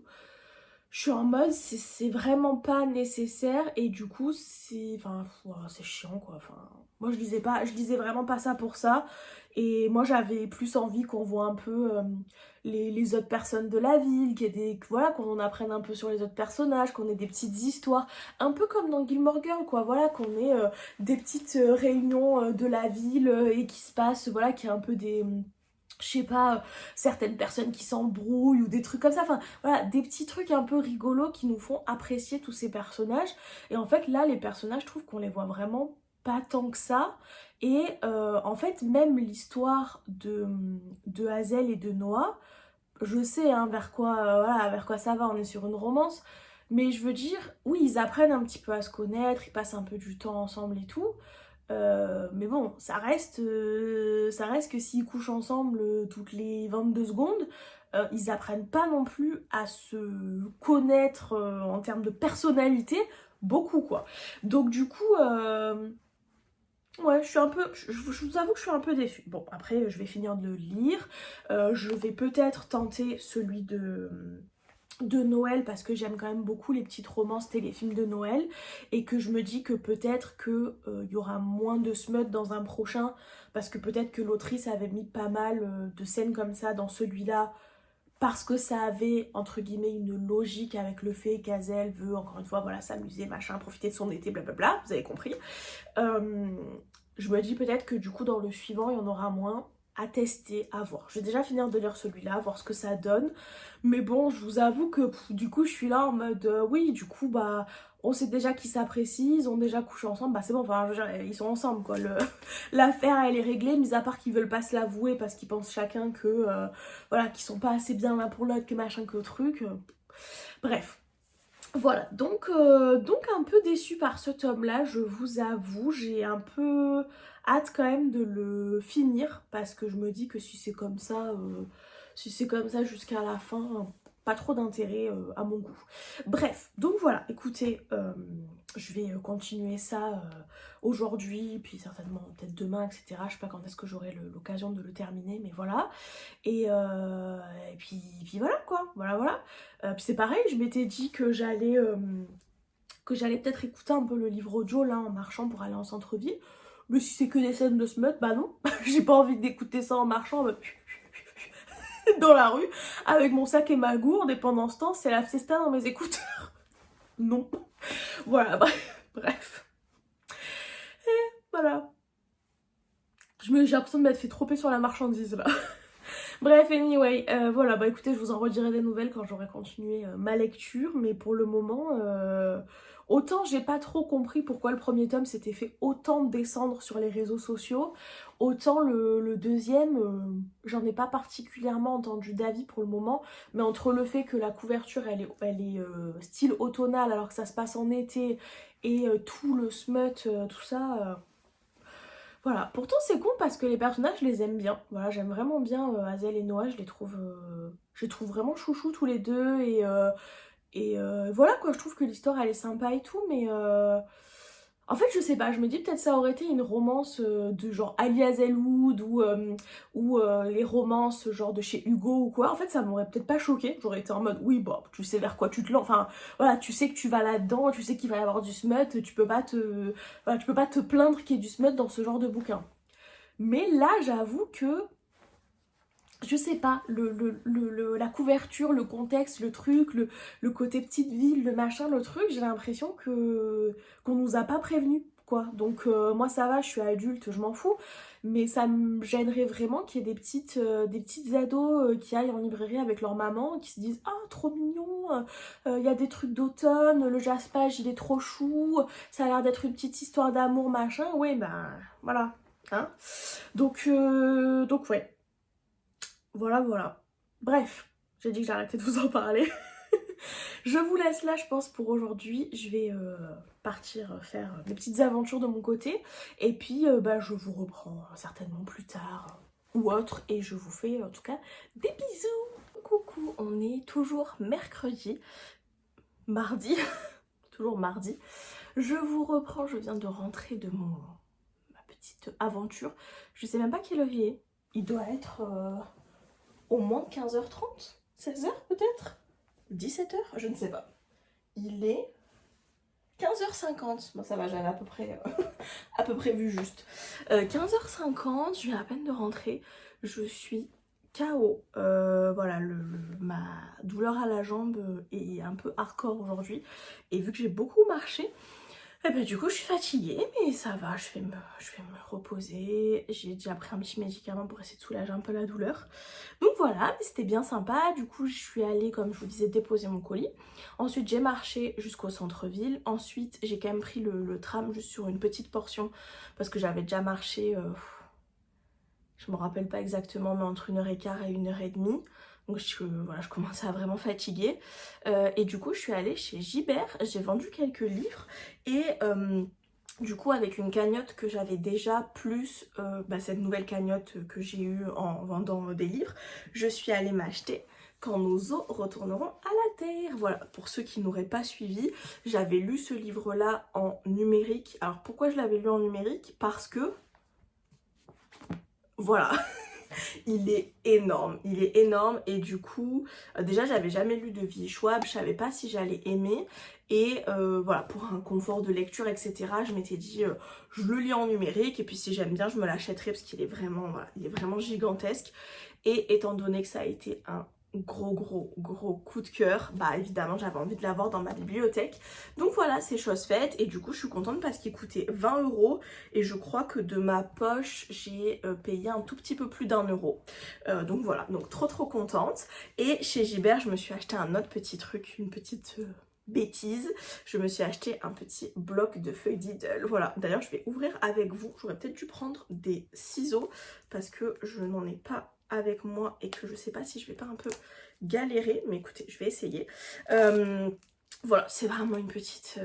je suis en mode, c'est vraiment pas nécessaire. Et du coup, c'est... Enfin, voilà, c'est chiant, quoi. Enfin, moi, je lisais vraiment pas ça pour ça. Et moi, j'avais plus envie qu'on voit un peu les autres personnes de la ville, voilà, qu'on apprenne un peu sur les autres personnages, qu'on ait des petites histoires. Un peu comme dans Gilmore Girl, quoi. Voilà, qu'on ait des petites réunions de la ville et qui se passe, voilà, qu'il y a un peu des... je sais pas, certaines personnes qui s'embrouillent ou des trucs comme ça, enfin voilà, des petits trucs un peu rigolos qui nous font apprécier tous ces personnages. Et en fait là, les personnages, je trouve qu'on les voit vraiment pas tant que ça. Et en fait, même l'histoire de Hazel et de Noah, je sais hein, voilà, vers quoi ça va, on est sur une romance, mais je veux dire, oui, ils apprennent un petit peu à se connaître, ils passent un peu du temps ensemble et tout, mais bon, ça reste que s'ils couchent ensemble toutes les 22 secondes, ils apprennent pas non plus à se connaître en termes de personnalité, beaucoup quoi. Donc du coup, ouais, je suis un peu, je vous avoue que je suis un peu déçue. Bon, après, je vais finir de le lire. Je vais peut-être tenter celui de Noël parce que j'aime quand même beaucoup les petites romances téléfilms de Noël et que je me dis que peut-être que il y aura moins de smut dans un prochain parce que peut-être que l'autrice avait mis pas mal de scènes comme ça dans celui-là parce que ça avait entre guillemets une logique avec le fait qu'Azel veut encore une fois voilà s'amuser machin profiter de son été blablabla, vous avez compris. Euh, je me dis peut-être que du coup dans le suivant il y en aura moins à tester, à voir. Je vais déjà finir de lire celui-là, voir ce que ça donne. Mais bon, je vous avoue que du coup je suis là en mode oui, du coup bah on sait déjà qu'ils s'apprécient, ils ont déjà couché ensemble, bah c'est bon, enfin je veux dire, ils sont ensemble quoi. L'affaire elle est réglée, mis à part qu'ils veulent pas se l'avouer parce qu'ils pensent chacun que voilà, qu'ils sont pas assez bien l'un pour l'autre, que machin que truc. Bref. Voilà, donc un peu déçue par ce tome-là, je vous avoue, j'ai un peu hâte quand même de le finir parce que je me dis que si c'est comme ça jusqu'à la fin, pas trop d'intérêt à mon goût. Bref, donc voilà, écoutez, je vais continuer ça aujourd'hui, puis certainement peut-être demain, etc. Je sais pas quand est-ce que j'aurai l'occasion de le terminer, mais voilà. Et puis voilà quoi, voilà. Puis c'est pareil, je m'étais dit que j'allais peut-être écouter un peu le livre audio là en marchant pour aller en centre-ville. Mais si c'est que des scènes de smut, bah non, j'ai pas envie d'écouter ça en marchant dans la rue avec mon sac et ma gourde et pendant ce temps c'est la fiesta dans mes écouteurs. Non. Voilà, bref. Voilà. J'ai l'impression de m'être fait troper sur la marchandise là. Bref, anyway, voilà, bah écoutez, je vous en redirai des nouvelles quand j'aurai continué ma lecture, mais pour le moment, autant j'ai pas trop compris pourquoi le premier tome s'était fait autant descendre sur les réseaux sociaux, autant le deuxième, j'en ai pas particulièrement entendu d'avis pour le moment, mais entre le fait que la couverture elle est style automnal alors que ça se passe en été, et tout le smut, tout ça. Voilà, pourtant c'est con parce que les personnages, je les aime bien. Voilà, j'aime vraiment bien Hazel et Noah, je les trouve vraiment chouchous tous les deux et voilà quoi, je trouve que l'histoire elle est sympa et tout, mais en fait je sais pas, je me dis peut-être ça aurait été une romance de genre Ali Hazelwood ou les romances genre de chez Hugo ou quoi. En fait ça m'aurait peut-être pas choqué, j'aurais été en mode oui bah tu sais vers quoi tu te lances, enfin voilà, tu sais que tu vas là-dedans, tu sais qu'il va y avoir du smut, voilà, tu peux pas te plaindre qu'il y ait du smut dans ce genre de bouquin. Mais là j'avoue que je sais pas, la couverture, le contexte, le truc, le côté petite ville, le machin, le truc, j'ai l'impression qu'on nous a pas prévenus, quoi. Donc moi ça va, je suis adulte, je m'en fous, mais ça me gênerait vraiment qu'il y ait des petites ados qui aillent en librairie avec leur maman, qui se disent « Ah, trop mignon, il y a des trucs d'automne, le jaspage il est trop chou, ça a l'air d'être une petite histoire d'amour, machin. » Ouais, ben voilà, hein. Donc ouais. Voilà. Bref, j'ai dit que j'arrêtais de vous en parler. Je vous laisse là, je pense, pour aujourd'hui. Je vais partir faire des petites aventures de mon côté. Et puis, bah, je vous reprends certainement plus tard ou autre. Et je vous fais en tout cas des bisous. Coucou, on est toujours mercredi. Mardi. Toujours mardi. Je vous reprends, je viens de rentrer de ma petite aventure. Je sais même pas quelle heure il est. Il doit être... au moins 15h30, 16h peut-être, 17h, je ne sais pas. Il est 15h50, bon ça va, j'avais à peu près vu juste. 15h50, je viens à peine de rentrer, je suis KO. Voilà, ma douleur à la jambe est un peu hardcore aujourd'hui. Et vu que j'ai beaucoup marché, Et ben du coup je suis fatiguée mais ça va, je vais me reposer. J'ai déjà pris un petit médicament pour essayer de soulager un peu la douleur. Donc voilà, c'était bien sympa. Du coup je suis allée, comme je vous disais, déposer mon colis. Ensuite j'ai marché jusqu'au centre-ville. Ensuite j'ai quand même pris le tram juste sur une petite portion parce que j'avais déjà marché, je me rappelle pas exactement, mais entre 1h15 et 1h30. Donc voilà, je commençais à vraiment fatiguer. Et du coup, je suis allée chez Gibert. J'ai vendu quelques livres. Et du coup, avec une cagnotte que j'avais déjà, plus cette nouvelle cagnotte que j'ai eue en vendant des livres, je suis allée m'acheter Quand nos os retourneront à la terre. Voilà, pour ceux qui n'auraient pas suivi, j'avais lu ce livre-là en numérique. Alors pourquoi je l'avais lu en numérique? Parce que, voilà, il est énorme et du coup, déjà j'avais jamais lu de V.E. Schwab, je savais pas si j'allais aimer et voilà, pour un confort de lecture etc, je m'étais dit je le lis en numérique et puis si j'aime bien je me l'achèterai parce qu'il est vraiment, voilà, il est vraiment gigantesque et étant donné que ça a été un gros coup de cœur, bah évidemment j'avais envie de l'avoir dans ma bibliothèque. Donc voilà, c'est chose faite et du coup je suis contente parce qu'il coûtait 20 € et je crois que de ma poche j'ai payé un tout petit peu plus d'1 €. Donc voilà, donc trop contente. Et chez Gibert je me suis acheté un autre petit truc, une petite bêtise, je me suis acheté un petit bloc de feuilles Diddle. Voilà, d'ailleurs je vais ouvrir avec vous, j'aurais peut-être dû prendre des ciseaux parce que je n'en ai pas avec moi et que je sais pas si je vais pas un peu galérer, mais écoutez, je vais essayer. Voilà, c'est vraiment une petite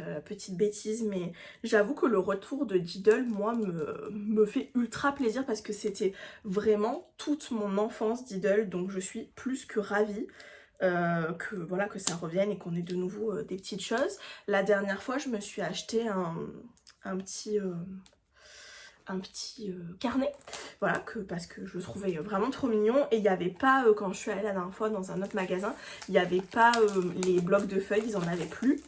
bêtise, mais j'avoue que le retour de Diddle, moi, me fait ultra plaisir parce que c'était vraiment toute mon enfance Diddle, donc je suis plus que ravie. Que voilà, que ça revienne et qu'on ait de nouveau des petites choses. La dernière fois je me suis acheté un petit carnet, voilà, parce que je le trouvais vraiment trop mignon et il n'y avait pas, quand je suis allée la dernière fois dans un autre magasin, il n'y avait pas les blocs de feuilles, ils en avaient plus.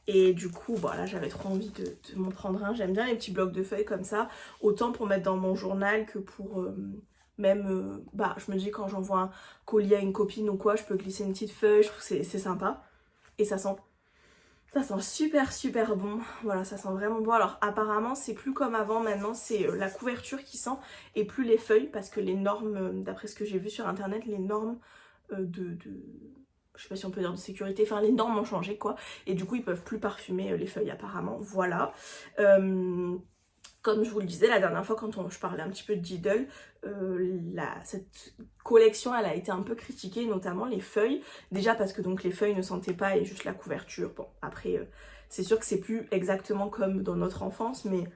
Et du coup, voilà, j'avais trop envie de m'en prendre un. J'aime bien les petits blocs de feuilles comme ça, autant pour mettre dans mon journal que pour même, je me dis quand j'envoie un colis à une copine ou quoi, je peux glisser une petite feuille, je trouve que c'est sympa. Et ça sent super bon, voilà, ça sent vraiment bon. Alors apparemment c'est plus comme avant, maintenant c'est la couverture qui sent et plus les feuilles parce que les normes, d'après ce que j'ai vu sur internet, les normes je sais pas si on peut dire de sécurité, enfin les normes ont changé quoi, et du coup ils peuvent plus parfumer les feuilles apparemment, voilà. Comme je vous le disais la dernière fois quand je parlais un petit peu de Diddle, cette collection elle a été un peu critiquée, notamment les feuilles. Déjà parce que donc les feuilles ne sentaient pas et juste la couverture. Bon après c'est sûr que c'est plus exactement comme dans notre enfance, mais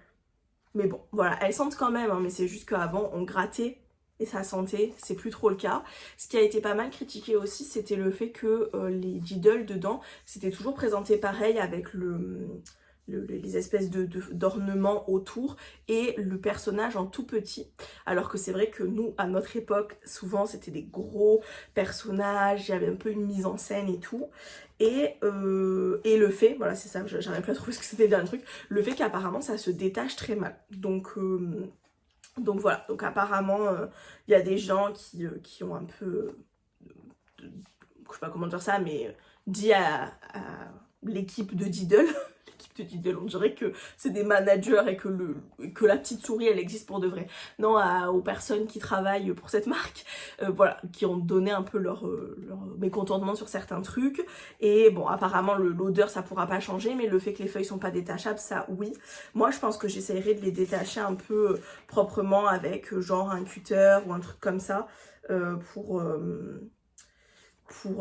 bon voilà, elles sentent quand même, hein, mais c'est juste qu'avant on grattait et ça sentait, c'est plus trop le cas. Ce qui a été pas mal critiqué aussi, c'était le fait que les Diddle dedans, c'était toujours présenté pareil avec les espèces d'ornements autour et le personnage en tout petit, alors que c'est vrai que nous à notre époque souvent c'était des gros personnages, il y avait un peu une mise en scène et tout, et le fait, voilà c'est ça, j'arrive plus à trouver ce que c'était le dernier truc, le fait qu'apparemment ça se détache très mal, donc voilà, donc apparemment il y a des gens qui ont un peu, je sais pas comment dire ça, mais dit à l'équipe de Diddle, on dirait que c'est des managers et que la petite souris elle existe pour de vrai. Non, aux personnes qui travaillent pour cette marque, voilà, qui ont donné un peu leur mécontentement sur certains trucs. Et bon, apparemment l'odeur ça pourra pas changer, mais le fait que les feuilles sont pas détachables, ça oui. Moi je pense que j'essaierai de les détacher un peu proprement avec genre un cutter ou un truc comme ça pour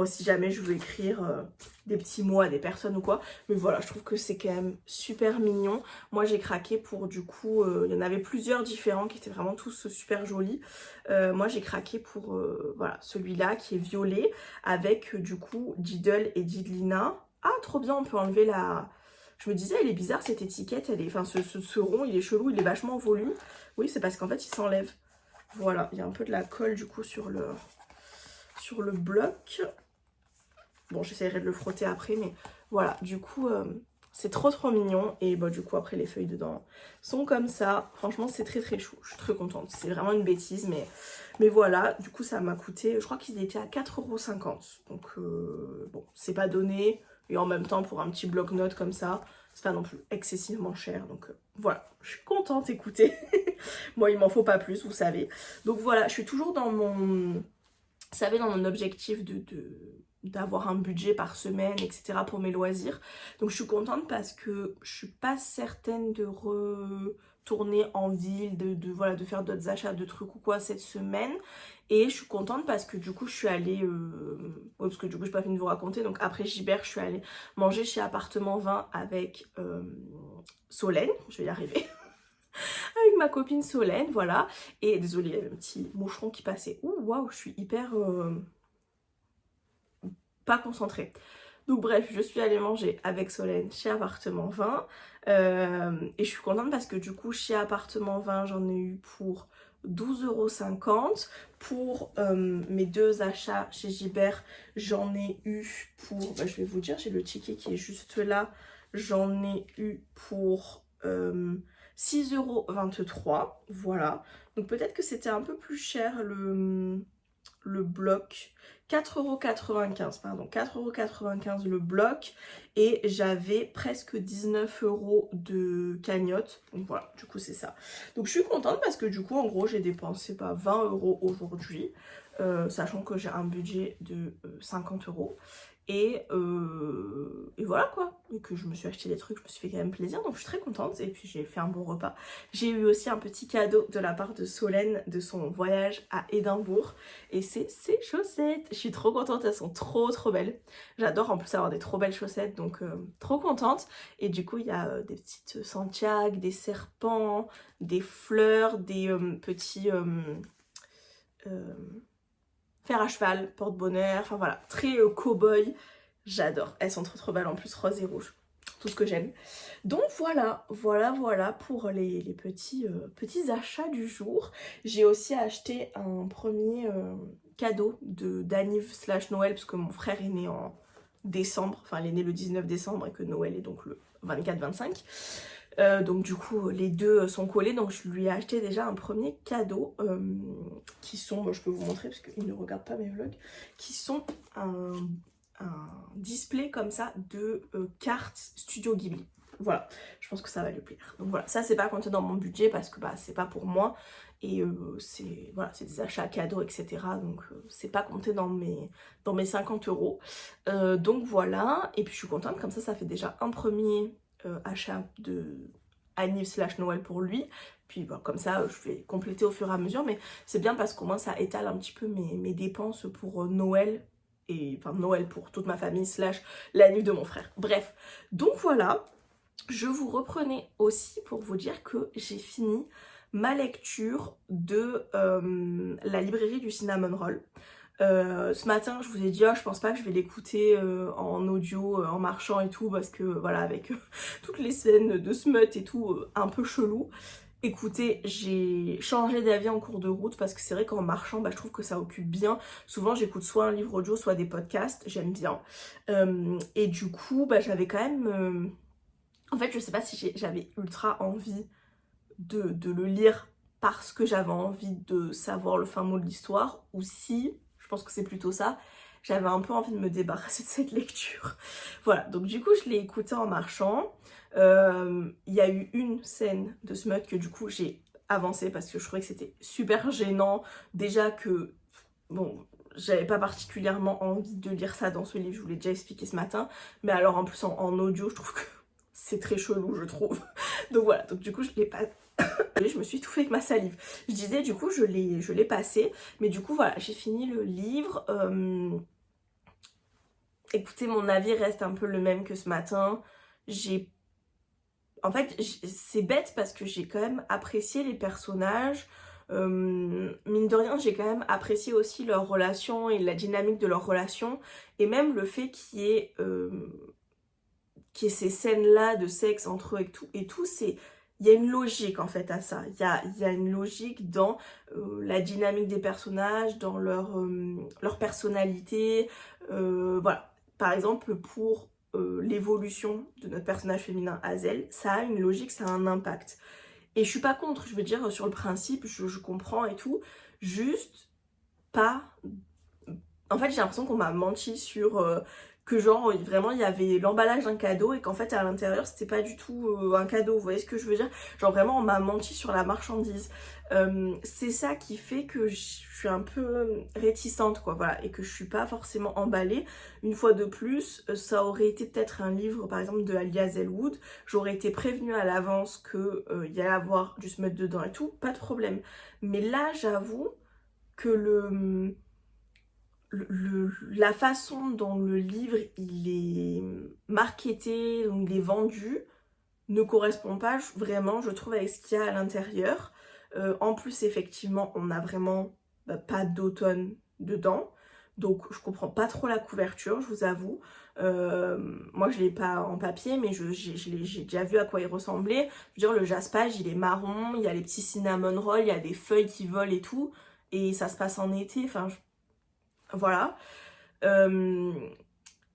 si jamais je veux écrire des petits mots à des personnes ou quoi. Mais voilà, je trouve que c'est quand même super mignon. Moi j'ai craqué pour du coup, il y en avait plusieurs différents qui étaient vraiment tous super jolis. Moi j'ai craqué pour voilà, celui-là qui est violet avec du coup Diddle et Diddlina. Ah trop bien, on peut enlever la... Je me disais elle est bizarre cette étiquette, elle est... enfin ce rond il est chelou, il est vachement en volume. Oui c'est parce qu'en fait il s'enlève. Voilà, il y a un peu de la colle du coup sur le bloc. Bon j'essaierai de le frotter après, mais voilà, du coup c'est trop mignon. Et bah du coup après les feuilles dedans sont comme ça. Franchement c'est très chou, je suis très contente. C'est vraiment une bêtise, mais voilà, du coup ça m'a coûté, je crois qu'ils étaient à 4,50 €. Donc bon c'est pas donné, et en même temps pour un petit bloc-notes comme ça, c'est pas non plus excessivement cher, donc voilà, je suis contente, écoutez. Moi, il m'en faut pas plus, vous savez. Donc voilà, je suis toujours dans mon, vous savez, dans mon objectif d'avoir un budget par semaine, etc. pour mes loisirs. Donc je suis contente parce que je suis pas certaine de retourner en ville, voilà, de faire d'autres achats de trucs ou quoi cette semaine. Et je suis contente parce que du coup je suis allée, parce que du coup j'ai pas fini de vous raconter, donc après Gibert je suis allée manger chez Appartement 20 avec Solène, je vais y arriver, avec ma copine Solène, voilà. Et désolée, il y avait un petit moucheron qui passait. Ouh, waouh, je suis hyper pas concentrée. Donc bref, je suis allée manger avec Solène chez Appartement 20 et je suis contente parce que du coup chez Appartement 20 j'en ai eu pour 12,50 €. Pour mes deux achats chez Gibert, j'en ai eu pour, je vais vous dire, j'ai le ticket qui est juste là, j'en ai eu pour 6,23 €, voilà. Donc peut-être que c'était un peu plus cher le bloc, 4,95 €, pardon, 4,95 € le bloc, et j'avais presque 19 € de cagnotte, donc voilà, du coup c'est ça. Donc je suis contente parce que du coup en gros j'ai dépensé 20 € aujourd'hui, sachant que j'ai un budget de 50 €. Et voilà quoi, et que je me suis acheté des trucs, je me suis fait quand même plaisir, donc je suis très contente. Et puis j'ai fait un bon repas. J'ai eu aussi un petit cadeau de la part de Solène de son voyage à Édimbourg, et c'est ses chaussettes. Je suis trop contente, elles sont trop belles. J'adore en plus avoir des trop belles chaussettes, donc trop contente. Et du coup il y a des petites Santiago, des serpents, des fleurs, des petits fer à cheval, porte-bonheur, enfin voilà, très cow-boy, j'adore. Elles sont trop belles en plus, rose et rouge, tout ce que j'aime. Donc voilà pour les petits achats du jour. J'ai aussi acheté un premier cadeau d'anniv/Noël, parce que mon frère est né en décembre, enfin il est né le 19 décembre et que Noël est donc le 24-25. Donc du coup les deux sont collés, donc je lui ai acheté déjà un premier cadeau qui sont, je peux vous montrer parce qu'il ne regarde pas mes vlogs, qui sont un display comme ça de cartes Studio Ghibli. Voilà, je pense que ça va lui plaire. Donc voilà, ça c'est pas compté dans mon budget parce que c'est pas pour moi, et c'est voilà, c'est des achats cadeaux, etc. Donc c'est pas compté dans mes 50 €. Donc voilà, et puis je suis contente, comme ça fait déjà un premier achat de anniv/Noël pour lui. Puis bon, comme ça je vais compléter au fur et à mesure, mais c'est bien parce qu'au moins ça étale un petit peu mes dépenses pour Noël, et enfin Noël pour toute ma famille / l'anniv de mon frère. Bref, donc voilà, je vous reprenais aussi pour vous dire que j'ai fini ma lecture de la librairie du Cinnamon Roll. Ce matin je vous ai dit je pense pas que je vais l'écouter en audio en marchant et tout, parce que voilà, avec toutes les scènes de smut et tout un peu chelou. Écoutez, j'ai changé d'avis en cours de route parce que c'est vrai qu'en marchant je trouve que ça occupe bien. Souvent j'écoute soit un livre audio soit des podcasts, j'aime bien. Et du coup j'avais quand même en fait je sais pas si j'avais ultra envie de le lire parce que j'avais envie de savoir le fin mot de l'histoire, ou si, je pense que c'est plutôt ça, j'avais un peu envie de me débarrasser de cette lecture. Voilà, donc du coup je l'ai écouté en marchant. Il y a eu une scène de smut que du coup j'ai avancé parce que je trouvais que c'était super gênant. Déjà que, bon, j'avais pas particulièrement envie de lire ça dans ce livre, je vous l'ai déjà expliqué ce matin, mais alors en plus en audio je trouve que c'est très chelou, je trouve. Donc voilà, donc du coup je l'ai pas... Je me suis étouffée avec ma salive. Je disais du coup je l'ai passé, mais du coup voilà, j'ai fini le livre. Écoutez, mon avis reste un peu le même que ce matin. En fait c'est bête parce que j'ai quand même apprécié les personnages. Mine de rien j'ai quand même apprécié aussi leur relation et la dynamique de leur relation, et même le fait qu'il y ait ces scènes là de sexe entre eux et tout, c'est... Il y a une logique en fait à ça, il y a une logique dans la dynamique des personnages, dans leur personnalité, voilà. Par exemple pour l'évolution de notre personnage féminin Hazel, ça a une logique, ça a un impact. Et je suis pas contre, je veux dire, sur le principe, je comprends et tout, juste pas... En fait j'ai l'impression qu'on m'a menti sur... que genre vraiment il y avait l'emballage d'un cadeau et qu'en fait à l'intérieur c'était pas du tout un cadeau, vous voyez ce que je veux dire? Genre vraiment on m'a menti sur la marchandise. C'est ça qui fait que je suis un peu réticente quoi, voilà, et que je suis pas forcément emballée. Une fois de plus, ça aurait été peut-être un livre par exemple de Alia Zellwood, j'aurais été prévenue à l'avance que il y allait avoir du smut dedans et tout, pas de problème. Mais là j'avoue que la façon dont le livre il est marketé, dont il est vendu, ne correspond pas vraiment, je trouve, avec ce qu'il y a à l'intérieur. En plus, effectivement, on n'a vraiment pas d'automne dedans. Donc, je comprends pas trop la couverture, je vous avoue. Moi, je l'ai pas en papier, mais j'ai déjà vu à quoi il ressemblait. Je veux dire, le jaspage, il est marron, il y a les petits cinnamon rolls, il y a des feuilles qui volent et tout. Et ça se passe en été, enfin, voilà.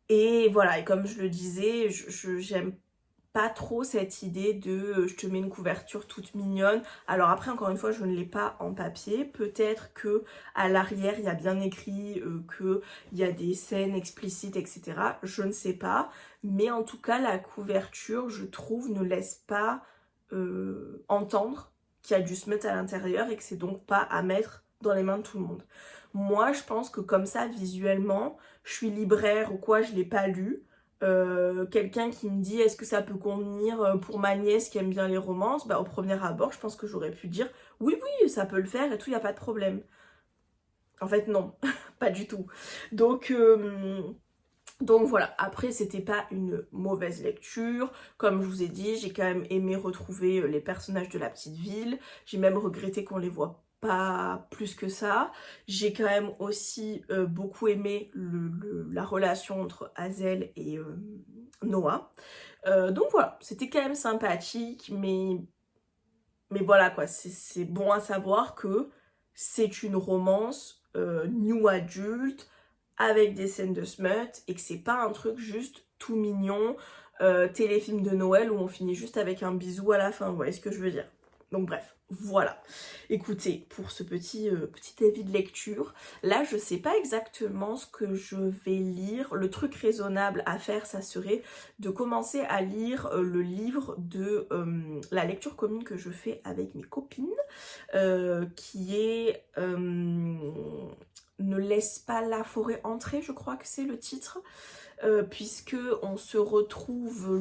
Et voilà, et comme je le disais, j'aime pas trop cette idée de je te mets une couverture toute mignonne. Alors après, encore une fois, je ne l'ai pas en papier. Peut-être que à l'arrière, il y a bien écrit qu'il y a des scènes explicites, etc. Je ne sais pas. Mais en tout cas, la couverture, je trouve, ne laisse pas entendre qu'il y a du smut à l'intérieur et que c'est donc pas à mettre dans les mains de tout le monde. Moi, je pense que comme ça, visuellement, je suis libraire ou quoi, je l'ai pas lu. Quelqu'un qui me dit est-ce que ça peut convenir pour ma nièce qui aime bien les romances, bah, au premier abord, je pense que j'aurais pu dire oui, oui, ça peut le faire et tout, il n'y a pas de problème. En fait, non, pas du tout. Donc voilà, après c'était pas une mauvaise lecture, comme je vous ai dit, j'ai quand même aimé retrouver les personnages de la petite ville, j'ai même regretté qu'on les voit pas plus que ça, j'ai quand même aussi beaucoup aimé la relation entre Hazel et Noah, donc voilà, c'était quand même sympathique, mais voilà quoi, c'est bon à savoir que c'est une romance new adulte, avec des scènes de smut et que c'est pas un truc juste tout mignon, téléfilm de Noël où on finit juste avec un bisou à la fin, vous voyez ce que je veux dire. Donc bref, voilà. Écoutez, pour ce petit avis de lecture, là je sais pas exactement ce que je vais lire. Le truc raisonnable à faire, ça serait de commencer à lire le livre de la lecture commune que je fais avec mes copines, qui est Ne laisse pas la forêt entrer, je crois que c'est le titre, puisque on se retrouve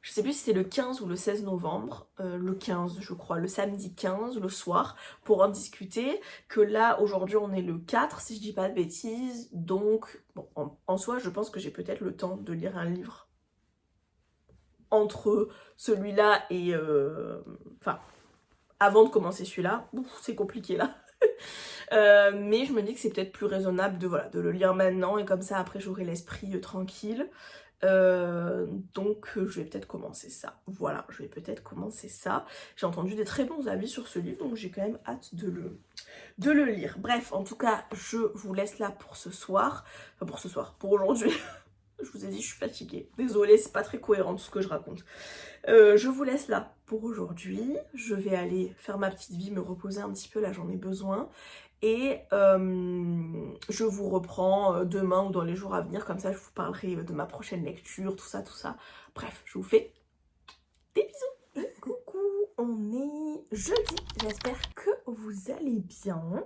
je sais plus si c'est le 15 ou le 16 novembre, le 15 je crois, le samedi 15, le soir, pour en discuter, que là aujourd'hui on est le 4 si je dis pas de bêtises, donc bon, en soi je pense que j'ai peut-être le temps de lire un livre entre celui-là et enfin avant de commencer celui-là. C'est compliqué là. Mais je me dis que c'est peut-être plus raisonnable de, voilà, de le lire maintenant et comme ça après j'aurai l'esprit tranquille. Donc je vais peut-être commencer ça. Voilà, je vais peut-être commencer ça. J'ai entendu des très bons avis sur ce livre, donc j'ai quand même hâte de le lire. Bref, en tout cas, je vous laisse là pour ce soir. Enfin pour ce soir, pour aujourd'hui. Je vous ai dit, je suis fatiguée. Désolée, c'est pas très cohérent tout ce que je raconte. Je vous laisse là pour aujourd'hui. Je vais aller faire ma petite vie, me reposer un petit peu, là j'en ai besoin. Et je vous reprends demain ou dans les jours à venir, comme ça je vous parlerai de ma prochaine lecture, tout ça, tout ça. Bref, je vous fais des bisous. Coucou, on est jeudi, j'espère que vous allez bien.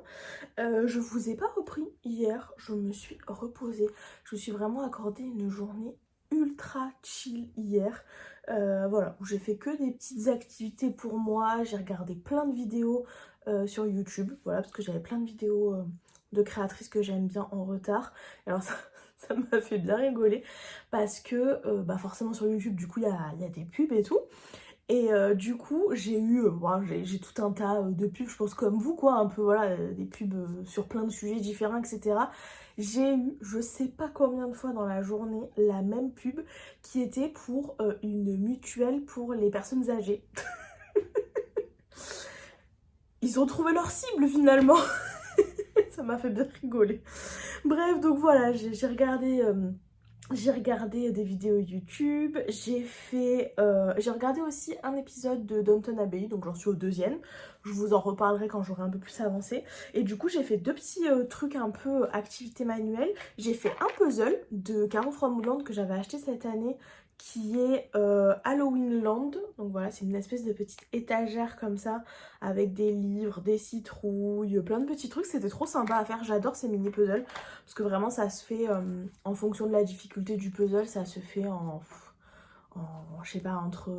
Je vous ai pas repris hier, je me suis reposée. Je me suis vraiment accordé une journée ultra chill hier. Voilà, où j'ai fait que des petites activités pour moi, j'ai regardé plein de vidéos sur YouTube, voilà, parce que j'avais plein de vidéos de créatrices que j'aime bien en retard. Et alors ça m'a fait bien rigoler, parce que bah forcément sur YouTube, du coup, il y a des pubs et tout. Et du coup, j'ai tout un tas de pubs, je pense comme vous, quoi, un peu, voilà, des pubs sur plein de sujets différents, etc. J'ai eu, je sais pas combien de fois dans la journée, la même pub qui était pour une mutuelle pour les personnes âgées. Ils ont trouvé leur cible, finalement. Ça m'a fait bien rigoler. Bref, donc voilà, j'ai regardé J'ai regardé des vidéos YouTube, j'ai regardé aussi un épisode de Downton Abbey, donc j'en suis au deuxième. Je vous en reparlerai quand j'aurai un peu plus avancé. Et du coup, j'ai fait deux petits trucs un peu activité manuelle. J'ai fait un puzzle de Caro From Woodland que j'avais acheté cette année, qui est Halloween Land. Donc voilà, c'est une espèce de petite étagère comme ça, avec des livres, des citrouilles, plein de petits trucs. C'était trop sympa à faire, j'adore ces mini puzzles. Parce que vraiment ça se fait en fonction de la difficulté du puzzle, ça se fait je sais pas, entre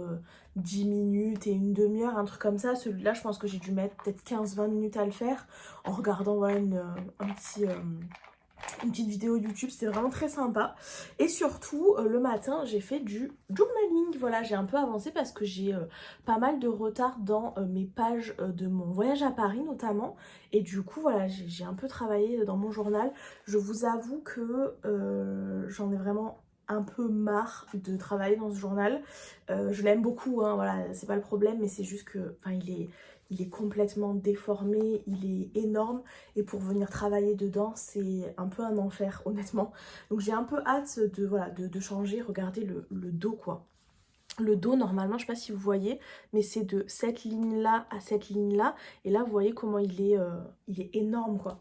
10 minutes et une demi-heure, un truc comme ça. Celui-là, je pense que j'ai dû mettre peut-être 15-20 minutes à le faire en regardant voilà, une petite vidéo YouTube. C'était vraiment très sympa. Et surtout, le matin, j'ai fait du journaling. Voilà, j'ai un peu avancé parce que j'ai pas mal de retard dans mes pages de mon voyage à Paris notamment. Et du coup, voilà, j'ai un peu travaillé dans mon journal. Je vous avoue que j'en ai vraiment un peu marre de travailler dans ce journal. Je l'aime beaucoup, hein, voilà, c'est pas le problème, mais c'est juste que, enfin, il est complètement déformé, il est énorme, et pour venir travailler dedans, c'est un peu un enfer, honnêtement. Donc j'ai un peu hâte de, voilà, de changer. Regardez le dos, quoi. Le dos, normalement, je sais pas si vous voyez, mais c'est de cette ligne-là à cette ligne-là. Et là, vous voyez comment il est énorme, quoi.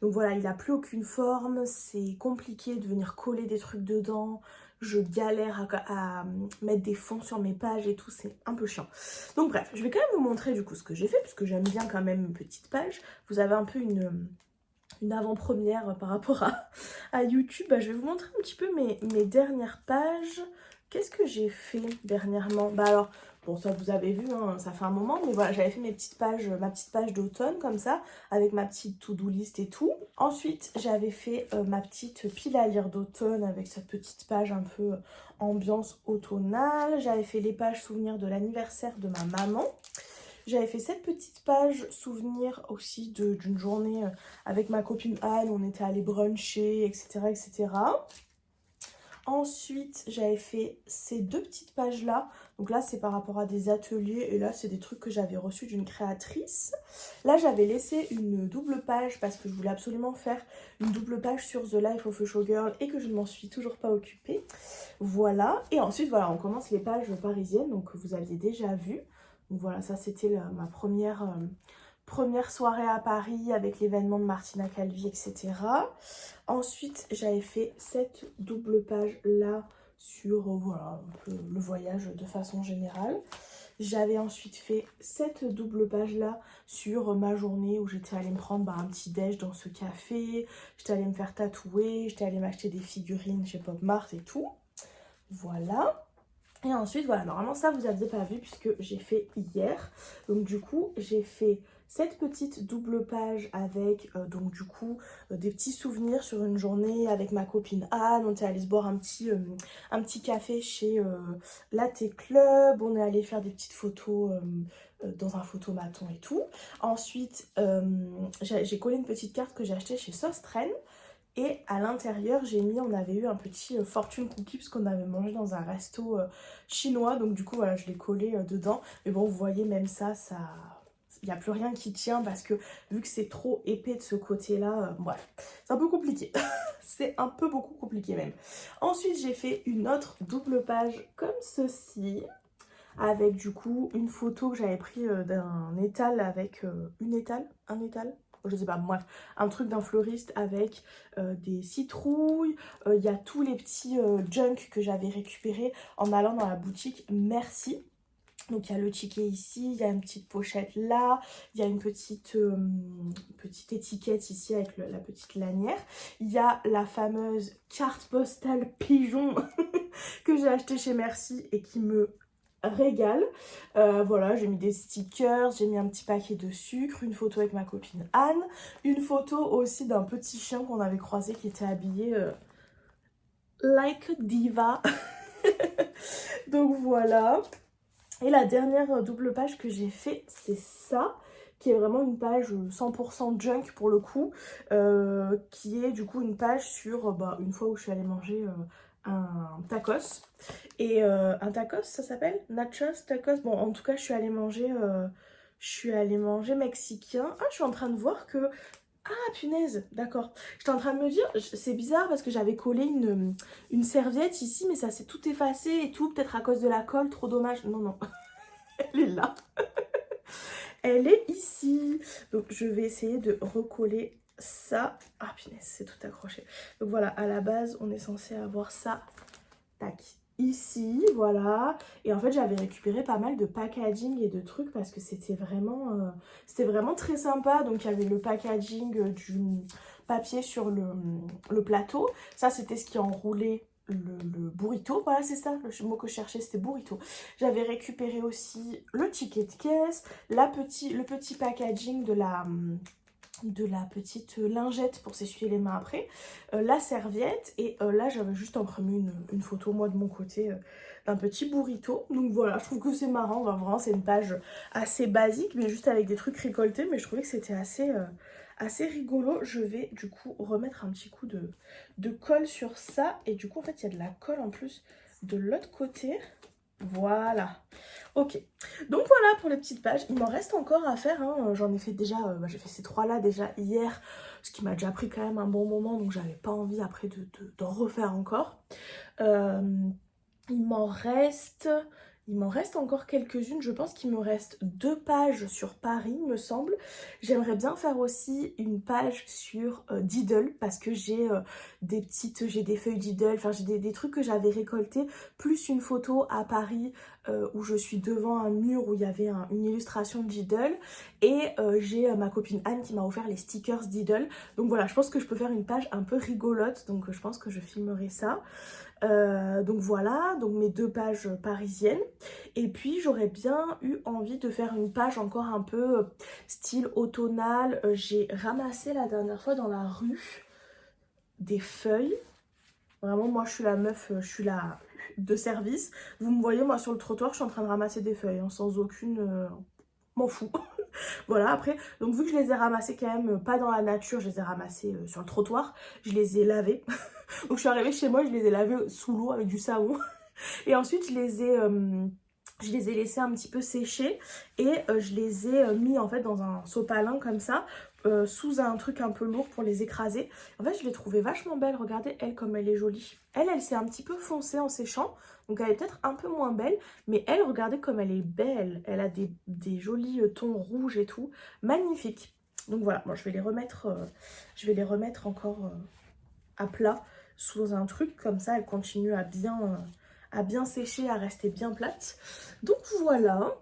Donc voilà, il n'a plus aucune forme. C'est compliqué de venir coller des trucs dedans. Je galère à mettre des fonds sur mes pages et tout. C'est un peu chiant. Donc bref, je vais quand même vous montrer du coup ce que j'ai fait, parce que j'aime bien quand même une petite page. Vous avez un peu une avant-première par rapport à YouTube. Bah, je vais vous montrer un petit peu mes dernières pages. Qu'est-ce que j'ai fait dernièrement? Bah alors, bon, ça vous avez vu, hein, ça fait un moment, mais voilà, j'avais fait ma petite page d'automne comme ça, avec ma petite to-do list et tout. Ensuite, j'avais fait ma petite pile à lire d'automne avec cette petite page un peu ambiance automnale. J'avais fait les pages souvenirs de l'anniversaire de ma maman. J'avais fait cette petite page souvenir aussi d'une journée avec ma copine Anne, où on était allé bruncher, etc. etc. Ensuite, j'avais fait ces deux petites pages-là. Donc là, c'est par rapport à des ateliers. Et là, c'est des trucs que j'avais reçus d'une créatrice. Là, j'avais laissé une double page parce que je voulais absolument faire une double page sur The Life of a Showgirl et que je ne m'en suis toujours pas occupée. Voilà. Et ensuite, voilà, on commence les pages parisiennes, donc que vous aviez déjà vues. Donc voilà, ça c'était ma première soirée à Paris avec l'événement de Martina Calvi, etc. Ensuite, j'avais fait cette double page là sur voilà, un peu le voyage de façon générale. J'avais ensuite fait cette double page là sur ma journée où j'étais allée me prendre un petit déj dans ce café. J'étais allée me faire tatouer, j'étais allée m'acheter des figurines chez Pop Mart et tout. Voilà. Et ensuite, voilà, normalement ça vous n'aviez pas vu puisque j'ai fait hier. Donc du coup, j'ai fait cette petite double page avec donc du coup des petits souvenirs sur une journée avec ma copine Anne. On est allé se boire un petit café chez Latte Club. On est allé faire des petites photos dans un photomaton et tout. Ensuite, j'ai collé une petite carte que j'ai achetée chez Sostren. Et à l'intérieur, on avait eu un petit fortune cookie parce qu'on avait mangé dans un resto chinois. Donc du coup, voilà, je l'ai collé dedans. Mais bon, vous voyez, même ça, il n'y a plus rien qui tient parce que vu que c'est trop épais de ce côté-là, bref, c'est un peu compliqué. C'est un peu beaucoup compliqué même. Ensuite, j'ai fait une autre double page comme ceci, avec du coup une photo que j'avais pris d'un étal avec un étal, je sais pas, bref, un truc d'un fleuriste avec des citrouilles. Il y a tous les petits junk que j'avais récupérés en allant dans la boutique Merci. Donc il y a le ticket ici, il y a une petite pochette là, il y a une petite étiquette ici avec la petite lanière. Il y a la fameuse carte postale pigeon que j'ai achetée chez Merci et qui me régale. Voilà, j'ai mis des stickers, j'ai mis un petit paquet de sucre, une photo avec ma copine Anne, une photo aussi d'un petit chien qu'on avait croisé qui était habillé like a diva. Donc voilà. Et la dernière double page que j'ai fait, c'est ça, qui est vraiment une page 100% junk pour le coup, qui est du coup une page sur une fois où je suis allée manger un tacos. Et un tacos, ça s'appelle? Nachos, tacos? Bon, en tout cas, je suis allée manger mexicain. Ah, je suis en train de voir que Ah punaise, d'accord. J'étais en train de me dire, c'est bizarre parce que j'avais collé une serviette ici, mais ça s'est tout effacé et tout, peut-être à cause de la colle, trop dommage. Non, non, elle est là. Elle est ici. Donc je vais essayer de recoller ça. Ah punaise, c'est tout accroché. Donc voilà, à la base, on est censé avoir ça. Tac. Ici, voilà. Et en fait, j'avais récupéré pas mal de packaging et de trucs parce que c'était vraiment très sympa. Donc, il y avait le packaging du papier sur le plateau. Ça, c'était ce qui enroulait le burrito. Voilà, c'est ça, le mot que je cherchais, c'était burrito. J'avais récupéré aussi le ticket de caisse, le petit packaging de la petite lingette pour s'essuyer les mains après, la serviette et là j'avais juste imprimé une photo moi de mon côté d'un petit burrito. Donc voilà, je trouve que c'est marrant, bah, vraiment c'est une page assez basique mais juste avec des trucs récoltés, mais je trouvais que c'était assez rigolo. Je vais du coup remettre un petit coup de colle sur ça et du coup en fait il y a de la colle en plus de l'autre côté. Voilà. Ok, donc voilà pour les petites pages. Il m'en reste encore à faire, hein. J'en ai fait déjà, j'ai fait ces trois là déjà hier, ce qui m'a déjà pris quand même un bon moment, donc j'avais pas envie après d'en refaire encore. Euh, il m'en reste... Il m'en reste encore quelques-unes, je pense qu'il me reste 2 pages sur Paris, me semble. J'aimerais bien faire aussi une page sur Diddle, parce que j'ai j'ai des feuilles Diddle, enfin j'ai des trucs que j'avais récoltés, plus une photo à Paris où je suis devant un mur où il y avait une illustration de Diddle. Et j'ai ma copine Anne qui m'a offert les stickers Diddle. Donc voilà, je pense que je peux faire une page un peu rigolote, donc je pense que je filmerai ça. Donc voilà, donc mes 2 pages parisiennes. Et puis j'aurais bien eu envie de faire une page encore un peu style automnal. J'ai ramassé la dernière fois dans la rue des feuilles. Vraiment, moi je suis la meuf, je suis la de service. Vous me voyez, moi sur le trottoir, je suis en train de ramasser des feuilles, hein, sans aucune... m'en fous. Voilà, après, donc vu que je les ai ramassées quand même pas dans la nature, je les ai ramassées sur le trottoir, je les ai lavées. Donc je suis arrivée chez moi, je les ai lavées sous l'eau avec du savon. Et ensuite, je les ai laissées un petit peu sécher et je les ai mis en fait dans un sopalin comme ça, sous un truc un peu lourd pour les écraser. En fait, je l'ai trouvée vachement belle. Regardez, elle, comme elle est jolie. Elle s'est un petit peu foncée en séchant, donc elle est peut-être un peu moins belle. Mais elle, regardez comme elle est belle. Elle a des jolis tons rouges et tout. Magnifique. Donc voilà, bon, je vais les remettre encore à plat sous un truc. Comme ça, elle continue à bien sécher, à rester bien plate. Donc voilà.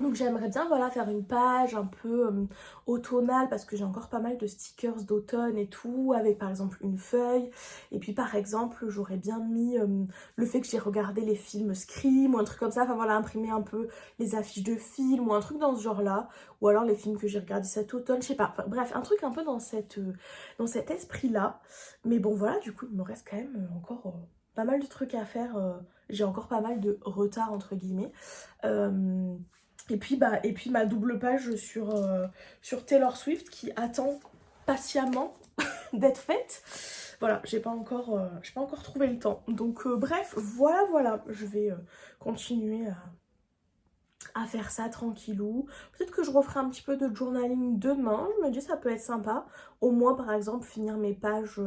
Donc j'aimerais bien voilà, faire une page un peu automnale parce que j'ai encore pas mal de stickers d'automne et tout, avec par exemple une feuille. Et puis par exemple j'aurais bien mis le fait que j'ai regardé les films Scream ou un truc comme ça, enfin voilà, imprimer un peu les affiches de films ou un truc dans ce genre là. Ou alors les films que j'ai regardés cet automne, je sais pas. Enfin, bref, un truc un peu dans cet esprit là. Mais bon voilà, du coup il me reste quand même encore pas mal de trucs à faire. J'ai encore pas mal de retard entre guillemets. Et puis ma double page sur Taylor Swift qui attend patiemment d'être faite. Voilà, j'ai pas encore trouvé le temps. Donc bref, voilà, je vais continuer à faire ça tranquillou. Peut-être que je referai un petit peu de journaling demain. Je me dis ça peut être sympa. Au moins par exemple finir mes pages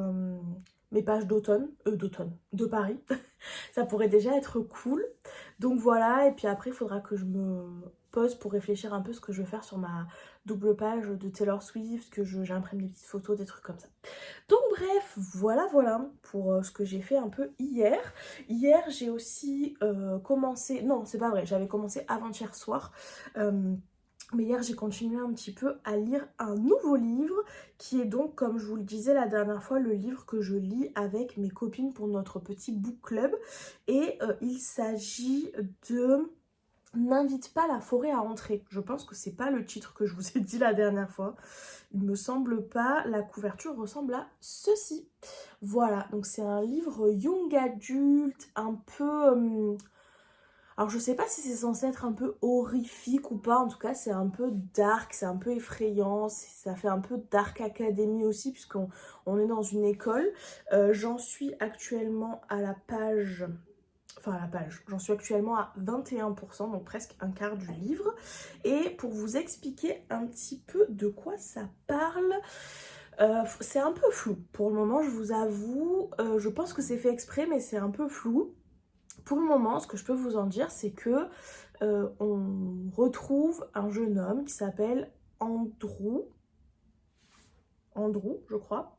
de Paris. Ça pourrait déjà être cool. Donc voilà, et puis après il faudra que je me pose pour réfléchir un peu ce que je veux faire sur ma double page de Taylor Swift, que j'imprime des petites photos, des trucs comme ça. Donc bref, voilà pour ce que j'ai fait un peu hier. Hier j'ai aussi commencé, non c'est pas vrai, j'avais commencé avant-hier soir. Mais hier, j'ai continué un petit peu à lire un nouveau livre qui est donc, comme je vous le disais la dernière fois, le livre que je lis avec mes copines pour notre petit book club. Et il s'agit de N'invite pas la forêt à entrer. Je pense que c'est pas le titre que je vous ai dit la dernière fois. Il me semble pas. La couverture ressemble à ceci. Voilà, donc c'est un livre young adulte, un peu... alors je sais pas si c'est censé être un peu horrifique ou pas, en tout cas c'est un peu dark, c'est un peu effrayant, ça fait un peu dark academy aussi puisqu'on est dans une école. J'en suis actuellement à la page, j'en suis actuellement à 21%, donc presque un quart du livre. Et pour vous expliquer un petit peu de quoi ça parle, C'est un peu flou. Pour le moment, je vous avoue, je pense que c'est fait exprès, mais c'est un peu flou. Pour le moment, ce que je peux vous en dire, c'est que on retrouve un jeune homme qui s'appelle Andrew. Andrew, je crois.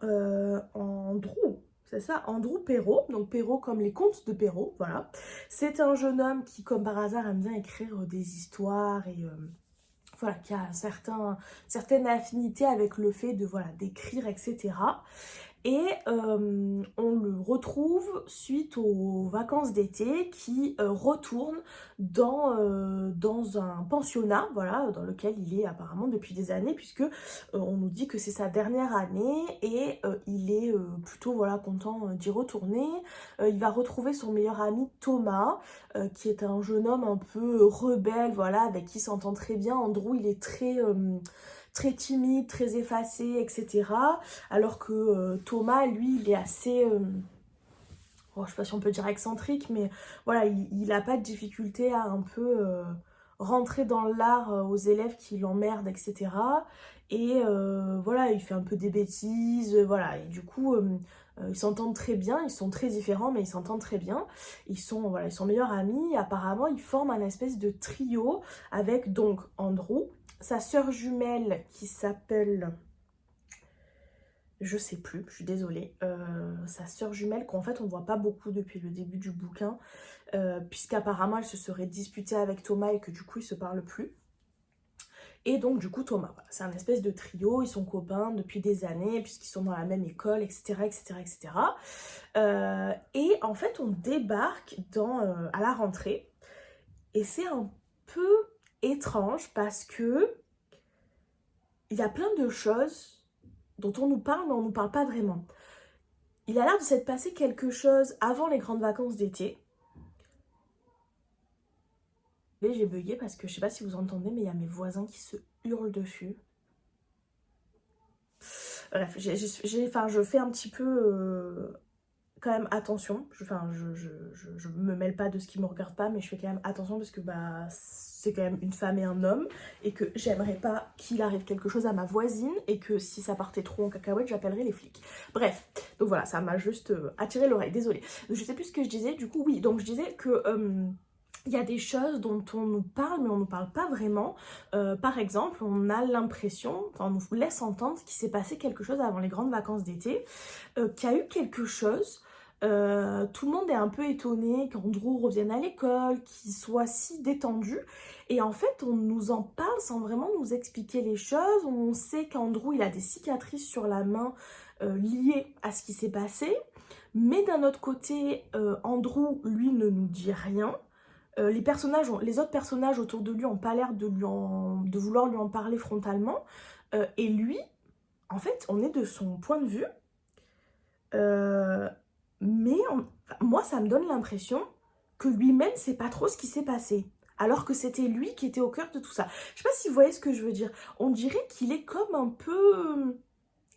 Andrew, c'est ça, Andrew Perrault, donc Perrault comme les contes de Perrault, voilà. C'est un jeune homme qui, comme par hasard, aime bien écrire des histoires et voilà, qui a certaines affinités avec le fait de, voilà, d'écrire, etc. Et on le retrouve suite aux vacances d'été qui retourne dans un pensionnat, voilà, dans lequel il est apparemment depuis des années, puisque on nous dit que c'est sa dernière année et il est plutôt voilà, content d'y retourner. Il va retrouver son meilleur ami Thomas, qui est un jeune homme un peu rebelle, voilà, avec qui il s'entend très bien. Andrew, il est très timide, très effacé, etc. Alors que Thomas, lui, il est assez... je sais pas si on peut dire excentrique, mais voilà, il a pas de difficulté à un peu rentrer dans l'art aux élèves qui l'emmerdent, etc. Et voilà, il fait un peu des bêtises, voilà. Et du coup, ils s'entendent très bien, ils sont très différents, mais ils s'entendent très bien. Voilà, ils sont meilleurs amis. Et apparemment, ils forment un espèce de trio avec donc Andrew, sa sœur jumelle qui s'appelle... Je sais plus, je suis désolée, sa sœur jumelle qu'en fait on voit pas beaucoup depuis le début du bouquin, puisqu'apparemment elle se serait disputée avec Thomas et que du coup ils se parlent plus. Et donc du coup Thomas, voilà, c'est un espèce de trio, ils sont copains depuis des années puisqu'ils sont dans la même école, etc. etc., etc. Et en fait on débarque à la rentrée et c'est un peu étrange parce que il y a plein de choses dont on nous parle mais on nous parle pas vraiment. Il a l'air de s'être passé quelque chose avant les grandes vacances d'été. J'ai bugué parce que je sais pas si vous entendez, mais il y a mes voisins qui se hurlent dessus. Bref, je fais un petit peu quand même attention. Je me mêle pas de ce qui me regarde pas, mais je fais quand même attention parce que bah c'est quand même une femme et un homme et que j'aimerais pas qu'il arrive quelque chose à ma voisine et que si ça partait trop en cacahuète, j'appellerais les flics. Bref, donc voilà, ça m'a juste attiré l'oreille, désolée. Je sais plus ce que je disais, du coup oui, donc je disais que... il y a des choses dont on nous parle, mais on ne nous parle pas vraiment. Par exemple, on a l'impression, on nous laisse entendre qu'il s'est passé quelque chose avant les grandes vacances d'été, qu'il y a eu quelque chose. Tout le monde est un peu étonné qu'Andrew revienne à l'école, qu'il soit si détendu. Et en fait, on nous en parle sans vraiment nous expliquer les choses. On sait qu'Andrew, il a des cicatrices sur la main liées à ce qui s'est passé. Mais d'un autre côté, Andrew, lui, ne nous dit rien. Les autres personnages autour de lui n'ont pas l'air de vouloir lui en parler frontalement. Et lui, en fait, on est de son point de vue. Mais moi, ça me donne l'impression que lui-même ne sait pas trop ce qui s'est passé. Alors que c'était lui qui était au cœur de tout ça. Je sais pas si vous voyez ce que je veux dire. On dirait qu'il est comme un peu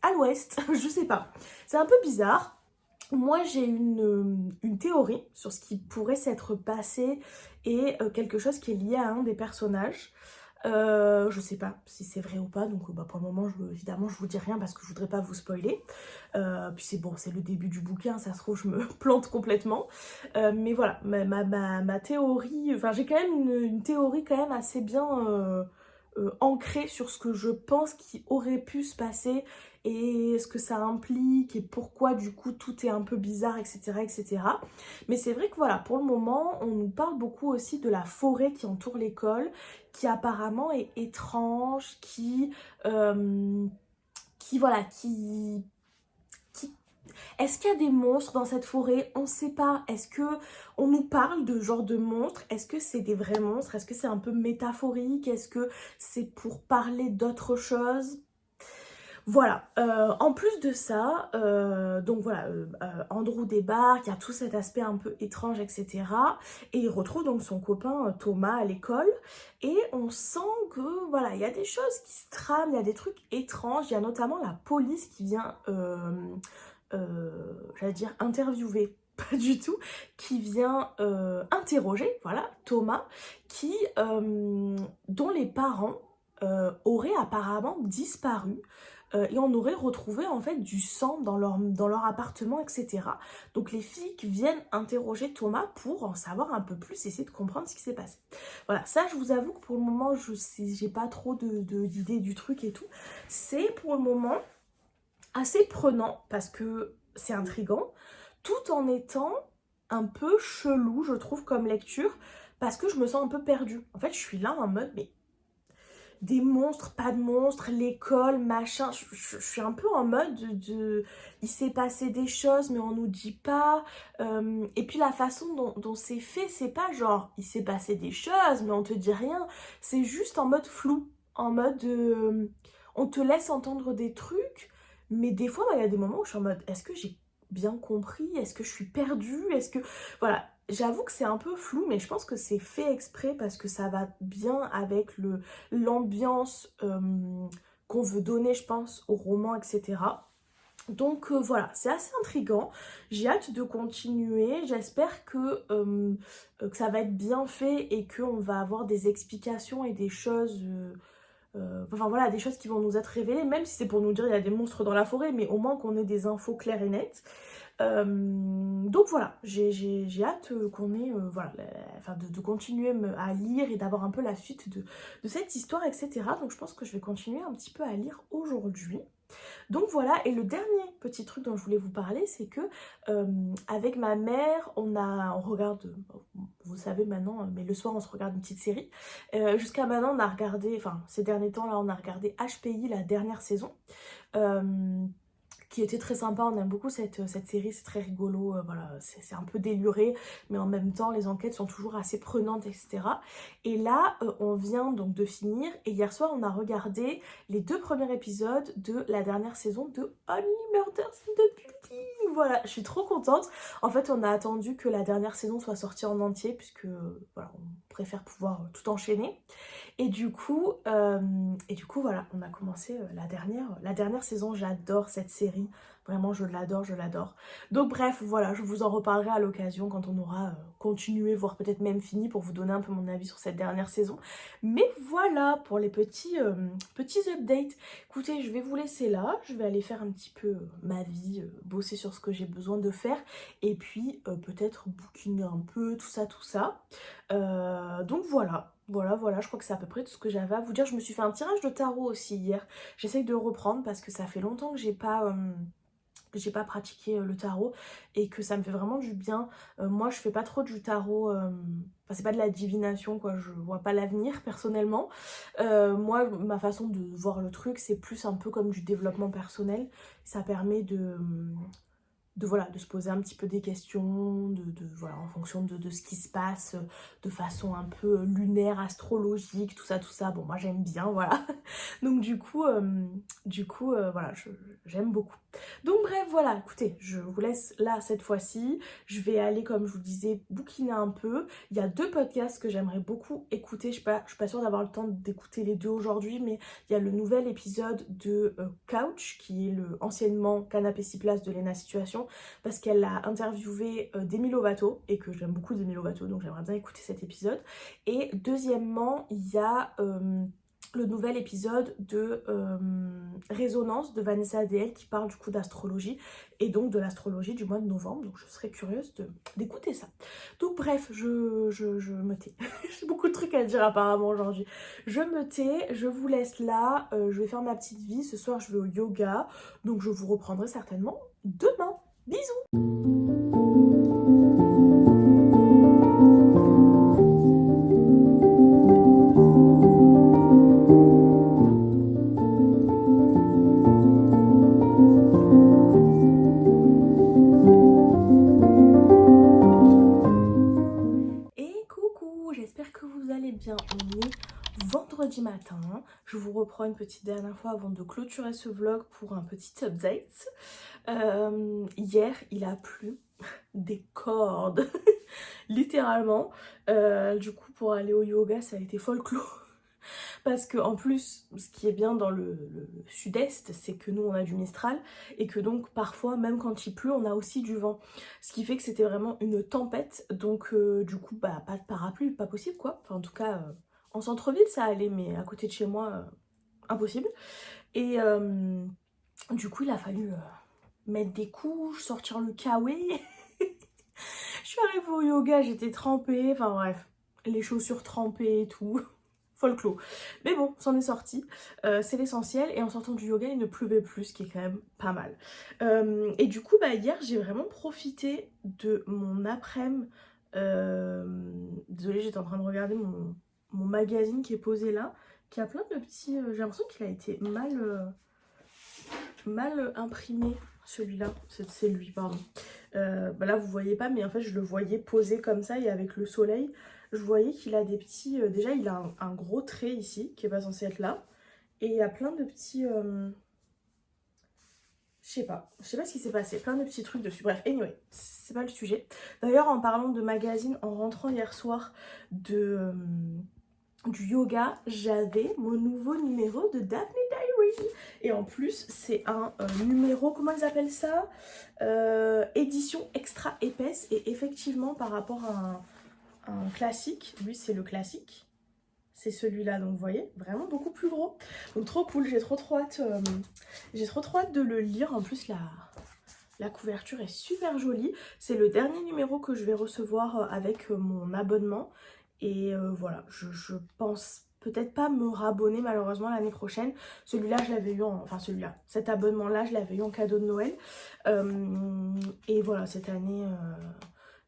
à l'ouest. Je sais pas. C'est un peu bizarre. Moi, j'ai une théorie sur ce qui pourrait s'être passé et quelque chose qui est lié à un des personnages. Je sais pas si c'est vrai ou pas, donc bah, pour le moment, évidemment, je vous dis rien parce que je voudrais pas vous spoiler. Puis c'est bon, c'est le début du bouquin, ça se trouve, je me plante complètement. Mais voilà, ma théorie, enfin, j'ai quand même une théorie quand même assez bien ancrée sur ce que je pense qui aurait pu se passer et ce que ça implique et pourquoi du coup tout est un peu bizarre, etc. etc. Mais c'est vrai que voilà, pour le moment, on nous parle beaucoup aussi de la forêt qui entoure l'école, qui apparemment est étrange, voilà, est-ce qu'il y a des monstres dans cette forêt? On ne sait pas. Est-ce que on nous parle de genre de monstres? Est-ce que c'est des vrais monstres? Est-ce que c'est un peu métaphorique? Est-ce que c'est pour parler d'autre chose? Voilà, en plus de ça, donc voilà, Andrew débarque, il y a tout cet aspect un peu étrange, etc. Et il retrouve donc son copain Thomas à l'école. Et on sent que, voilà, il y a des choses qui se trament, il y a des trucs étranges. Il y a notamment la police qui vient, j'allais dire interviewer, pas du tout, qui vient interroger, voilà, Thomas, dont les parents auraient apparemment disparu et on aurait retrouvé en fait du sang dans leur appartement, etc. Donc les flics viennent interroger Thomas pour en savoir un peu plus, essayer de comprendre ce qui s'est passé. Voilà, ça je vous avoue que pour le moment j'ai pas trop d'idées du truc et tout. C'est pour le moment assez prenant parce que c'est intriguant, tout en étant un peu chelou, je trouve, comme lecture, parce que je me sens un peu perdue. En fait, je suis là en mode, mais des monstres, pas de monstres, l'école, machin, je suis un peu en mode il s'est passé des choses, mais on nous dit pas. Et puis la façon dont c'est fait, c'est pas genre, il s'est passé des choses, mais on te dit rien. C'est juste en mode flou, en mode, on te laisse entendre des trucs, mais des fois, il y a des moments où je suis en mode, est-ce que j'ai bien compris? Est-ce que je suis perdue? Est-ce que... Voilà, j'avoue que c'est un peu flou, mais je pense que c'est fait exprès parce que ça va bien avec l'ambiance qu'on veut donner, je pense, au roman, etc. Donc voilà, c'est assez intriguant. J'ai hâte de continuer. J'espère que ça va être bien fait et qu'on va avoir des explications et des choses... enfin voilà, des choses qui vont nous être révélées, même si c'est pour nous dire il y a des monstres dans la forêt, mais au moins qu'on ait des infos claires et nettes. Donc voilà, j'ai hâte qu'on ait, voilà, enfin de continuer à lire et d'avoir un peu la suite de cette histoire, etc. Donc je pense que je vais continuer un petit peu à lire aujourd'hui. Donc voilà, et le dernier petit truc dont je voulais vous parler, c'est que avec ma mère, on regarde, vous savez maintenant, mais le soir on se regarde une petite série. Jusqu'à maintenant on a regardé, enfin ces derniers temps là on a regardé HPI la dernière saison. Qui était très sympa, on aime beaucoup cette série, c'est très rigolo, voilà, c'est un peu déluré, mais en même temps les enquêtes sont toujours assez prenantes, etc. Et là, on vient donc de finir, et hier soir on a regardé les 2 premiers épisodes de la dernière saison de Only Murders in the Building. Voilà, je suis trop contente. En fait, on a attendu que la dernière saison soit sortie en entier, puisque voilà, on préfère pouvoir tout enchaîner. Et du coup, voilà, on a commencé la dernière saison. J'adore cette série, vraiment je l'adore, je l'adore. Donc bref, voilà, je vous en reparlerai à l'occasion quand on aura continué, voire peut-être même fini, pour vous donner un peu mon avis sur cette dernière saison. Mais voilà pour les petits updates. Écoutez, je vais vous laisser là, je vais aller faire un petit peu ma vie, bosser sur ce que j'ai besoin de faire, et puis peut-être bouquiner un peu, tout ça, tout ça. Donc voilà. Voilà, je crois que c'est à peu près tout ce que j'avais à vous dire. Je me suis fait un tirage de tarot aussi hier. J'essaye de reprendre parce que ça fait longtemps que j'ai pas pratiqué le tarot et que ça me fait vraiment du bien. Moi, je fais pas trop du tarot. Enfin, c'est pas de la divination, quoi. Je vois pas l'avenir personnellement. Moi, ma façon de voir le truc, c'est plus un peu comme du développement personnel. Ça permet voilà, de se poser un petit peu des questions, voilà, en fonction de ce qui se passe, de façon un peu lunaire, astrologique, tout ça. Bon, moi j'aime bien, voilà. Donc du coup, voilà, j'aime beaucoup. Donc bref, voilà, écoutez, je vous laisse là cette fois-ci. Je vais aller, comme je vous disais, bouquiner un peu. Il y a 2 podcasts que j'aimerais beaucoup écouter. Je suis pas sûre d'avoir le temps d'écouter les 2 aujourd'hui, mais il y a le nouvel épisode de Couch, qui est le anciennement Canapé 6 places de Lena Situation, parce qu'elle a interviewé Demi Lovato, et que j'aime beaucoup Demi Lovato, donc j'aimerais bien écouter cet épisode. Et deuxièmement, il y a le nouvel épisode de Résonance de Vanessa ADL qui parle du coup d'astrologie et donc de l'astrologie du mois de novembre, donc je serais curieuse d'écouter ça. Donc bref, je me tais. J'ai beaucoup de trucs à dire apparemment aujourd'hui. Je me tais, je vous laisse là, je vais faire ma petite vie, ce soir je vais au yoga, donc je vous reprendrai certainement demain. Bisous! J'espère que vous allez bien. On est vendredi matin. Je vous reprends une petite dernière fois avant de clôturer ce vlog pour un petit update. Hier, il a plu des cordes, littéralement. Du coup, pour aller au yoga, ça a été folklore. Parce que en plus, ce qui est bien dans le sud-est, c'est que nous on a du Mistral et que donc parfois, même quand il pleut, on a aussi du vent. Ce qui fait que c'était vraiment une tempête, donc du coup, bah pas de parapluie, pas possible quoi. Enfin en tout cas, en centre-ville ça allait, mais à côté de chez moi, impossible. Et du coup il a fallu mettre des couches, sortir le kawaii. Je suis arrivée au yoga, j'étais trempée, enfin bref, les chaussures trempées et tout. Folklore. Mais bon, s'en est sorti, c'est l'essentiel. Et en sortant du yoga, il ne pleuvait plus, ce qui est quand même pas mal. Et du coup, bah, hier, j'ai vraiment profité de mon après-midi. Désolée, j'étais en train de regarder mon magazine qui est posé là, qui a plein de petits... j'ai l'impression qu'il a été mal imprimé, celui-là. C'est lui, pardon. Bah là, vous voyez pas, mais en fait, je le voyais posé comme ça et avec le soleil. Je voyais qu'il a des petits... déjà, il a un gros trait ici, qui est pas censé être là. Et il y a plein de petits... je sais pas ce qui s'est passé, plein de petits trucs dessus. Bref, anyway, c'est pas le sujet. D'ailleurs, en parlant de magazine, en rentrant hier soir du yoga, j'avais mon nouveau numéro de Daphne Diary. Et en plus, c'est un numéro, comment ils appellent ça, édition extra épaisse. Et effectivement, par rapport à un classique, lui c'est le classique, c'est celui-là, donc vous voyez, vraiment beaucoup plus gros. Donc trop cool, j'ai trop hâte de le lire. En plus la couverture est super jolie. C'est le dernier numéro que je vais recevoir avec mon abonnement. Et voilà, je pense peut-être pas me rabonner malheureusement l'année prochaine. Celui-là, je l'avais eu enfin celui-là, cet abonnement-là, je l'avais eu en cadeau de Noël. Et voilà, cette année,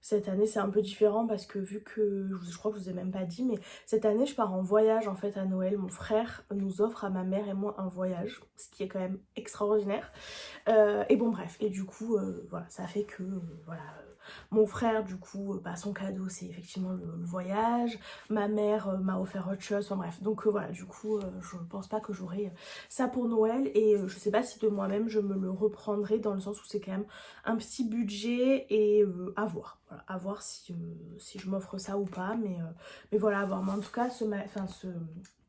c'est un peu différent parce que vu que, je crois que je vous ai même pas dit, mais cette année je pars en voyage en fait à Noël. Mon frère nous offre à ma mère et moi un voyage, ce qui est quand même extraordinaire. Et bon bref, et du coup voilà, ça fait que voilà, mon frère du coup bah, son cadeau c'est effectivement le voyage, ma mère m'a offert autre chose, enfin bref, donc voilà, du coup je pense pas que j'aurai ça pour Noël. Et je sais pas si de moi-même je me le reprendrai, dans le sens où c'est quand même un petit budget. Et à voir, voilà, à voir si je m'offre ça ou pas, mais voilà, à voir. Mais en tout cas ce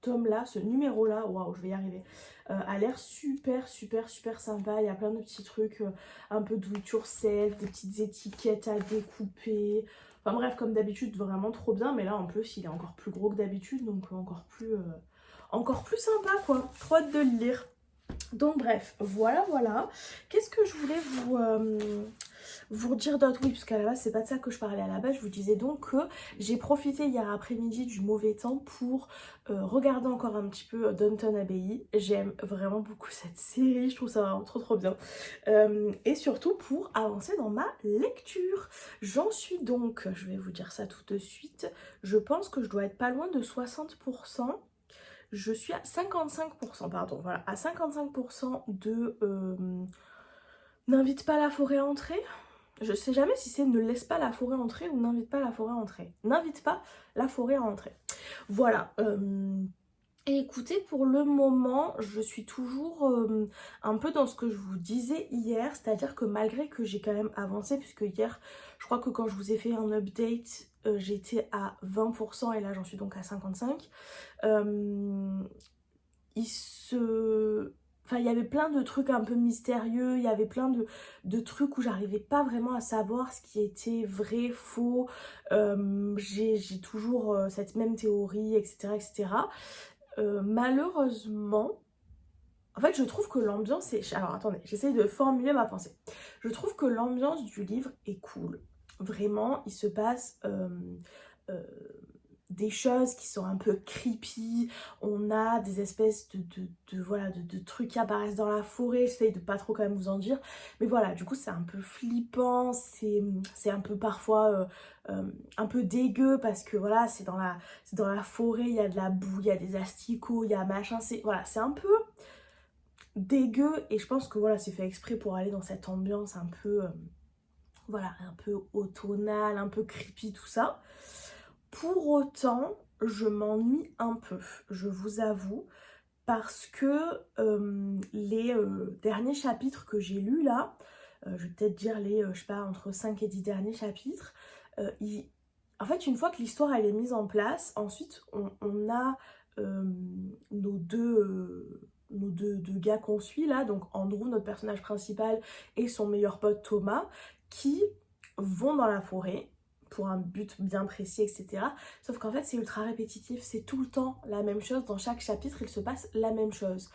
tome là, ce numéro là, waouh, je vais y arriver, a l'air super sympa. Il y a plein de petits trucs un peu do it yourself, des petites étiquettes à découper, enfin bref, comme d'habitude, vraiment trop bien. Mais là en plus il est encore plus gros que d'habitude, donc encore plus sympa quoi, trop hâte de le lire. Donc bref, voilà. Qu'est-ce que je voulais vous redire d'autre? Oui, parce qu'à la base, c'est pas de ça que je parlais à la base. Je vous disais donc que j'ai profité hier après-midi du mauvais temps pour regarder encore un petit peu Downton Abbey. J'aime vraiment beaucoup cette série, je trouve ça vraiment trop bien. Et surtout pour avancer dans ma lecture. J'en suis donc, je vais vous dire ça tout de suite, je pense que je dois être pas loin de 60%. Je suis à 55%, pardon, voilà, à 55% de n'invite pas la forêt à entrer. Je sais jamais si c'est ne laisse pas la forêt entrer ou n'invite pas la forêt à entrer. N'invite pas la forêt à entrer. Voilà. Et écoutez, pour le moment, je suis toujours un peu dans ce que je vous disais hier, c'est-à-dire que malgré que j'ai quand même avancé, puisque hier, je crois que quand je vous ai fait un update, j'étais à 20% et là j'en suis donc à 55%. Enfin, il y avait plein de trucs un peu mystérieux, il y avait plein de trucs où j'arrivais pas vraiment à savoir ce qui était vrai, faux. J'ai toujours cette même théorie, etc. Malheureusement, en fait, je trouve que l'ambiance est... Alors, attendez, j'essaye de formuler ma pensée. Je trouve que l'ambiance du livre est cool. Vraiment, il se passe des choses qui sont un peu creepy. On a des espèces de trucs qui apparaissent dans la forêt. J'essaye de pas trop quand même vous en dire. Mais voilà, du coup, c'est un peu flippant. C'est un peu parfois... un peu dégueu parce que voilà, c'est dans la forêt, il y a de la boue, il y a des asticots, il y a machin, voilà, c'est un peu dégueu. Et je pense que voilà, c'est fait exprès pour aller dans cette ambiance un peu voilà, un peu automnale, un peu creepy, tout ça. Pour autant, je m'ennuie un peu, je vous avoue, parce que les derniers chapitres que j'ai lus là, je vais peut-être dire les, je sais pas, entre 5 et 10 derniers chapitres, en fait, une fois que l'histoire elle est mise en place, ensuite on a nos deux gars qu'on suit là, donc Andrew, notre personnage principal, et son meilleur pote Thomas, qui vont dans la forêt pour un but bien précis, etc. Sauf qu'en fait c'est ultra répétitif, c'est tout le temps la même chose, dans chaque chapitre il se passe la même chose.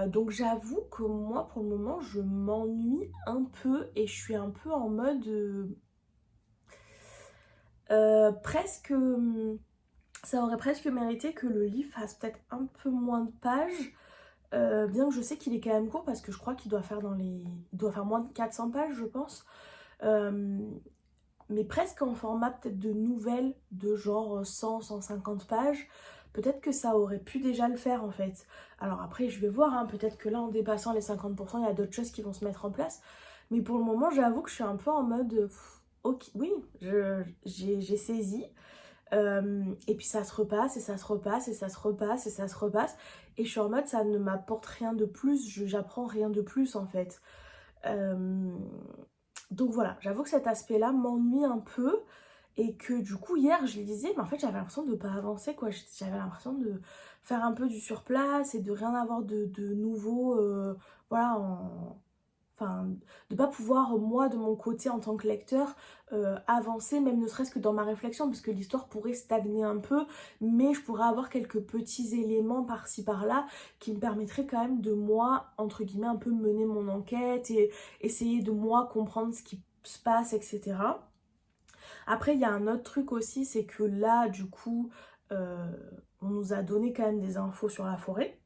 Donc j'avoue que moi pour le moment je m'ennuie un peu et je suis un peu en mode presque ça aurait presque mérité que le livre fasse peut-être un peu moins de pages, bien que je sais qu'il est quand même court parce que je crois qu'il doit faire il doit faire moins de 400 pages je pense. Mais presque en format peut-être de nouvelles de genre 100-150 pages. Peut-être que ça aurait pu déjà le faire en fait. Alors après je vais voir, hein, peut-être que là en dépassant les 50%, il y a d'autres choses qui vont se mettre en place. Mais pour le moment j'avoue que je suis un peu en mode ok, oui, j'ai saisi. Et puis ça se repasse et ça se repasse et ça se repasse et ça se repasse. Et je suis en mode ça ne m'apporte rien de plus, j'apprends rien de plus en fait. Donc voilà, j'avoue que cet aspect-là m'ennuie un peu. Et que du coup hier je lisais mais en fait j'avais l'impression de pas avancer quoi, j'avais l'impression de faire un peu du surplace et de rien avoir de nouveau, voilà, enfin de pas pouvoir moi de mon côté en tant que lecteur avancer, même ne serait-ce que dans ma réflexion, parce que l'histoire pourrait stagner un peu mais je pourrais avoir quelques petits éléments par-ci par-là qui me permettraient quand même de moi entre guillemets un peu mener mon enquête et essayer de moi comprendre ce qui se passe, etc. Après, il y a un autre truc aussi, c'est que là, du coup, on nous a donné quand même des infos sur la forêt.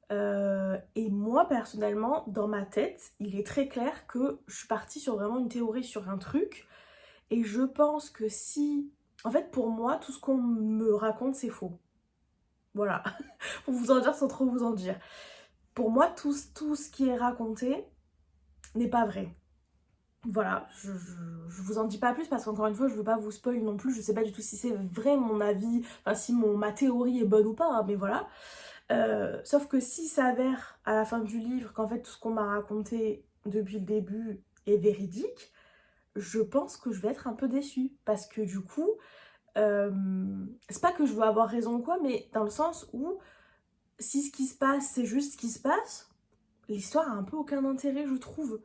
Et moi, personnellement, dans ma tête, il est très clair que je suis partie sur vraiment une théorie sur un truc. Et je pense que si... En fait, pour moi, tout ce qu'on me raconte, c'est faux. Voilà. Pour vous en dire sans trop vous en dire. Pour moi, tout ce qui est raconté n'est pas vrai. Voilà, je vous en dis pas plus parce qu'encore une fois je veux pas vous spoil non plus, je sais pas du tout si c'est vrai mon avis, enfin si ma théorie est bonne ou pas, hein, mais voilà. Sauf que s'il s'avère à la fin du livre qu'en fait tout ce qu'on m'a raconté depuis le début est véridique, je pense que je vais être un peu déçue parce que du coup, c'est pas que je veux avoir raison ou quoi, mais dans le sens où si ce qui se passe c'est juste ce qui se passe, l'histoire a un peu aucun intérêt je trouve.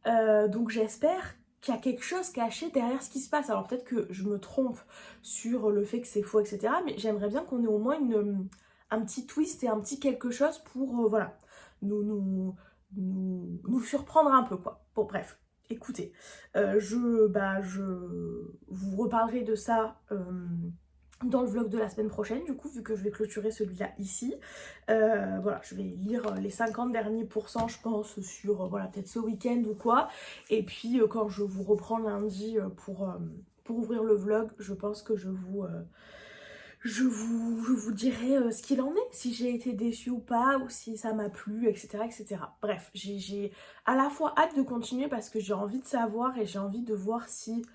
Donc j'espère qu'il y a quelque chose caché derrière ce qui se passe. Alors peut-être que je me trompe sur le fait que c'est faux, etc. Mais j'aimerais bien qu'on ait au moins un petit twist et un petit quelque chose pour, voilà, nous surprendre un peu, quoi. Bon, bref, écoutez, je vous reparlerai de ça dans le vlog de la semaine prochaine, du coup, vu que je vais clôturer celui-là ici. Voilà, je vais lire les 50 derniers pourcents, je pense, sur, voilà, peut-être ce week-end ou quoi. Et puis, quand je vous reprends lundi pour ouvrir le vlog, je pense que je vous dirai ce qu'il en est, si j'ai été déçue ou pas, ou si ça m'a plu, etc., etc. Bref, j'ai à la fois hâte de continuer parce que j'ai envie de savoir et j'ai envie de voir si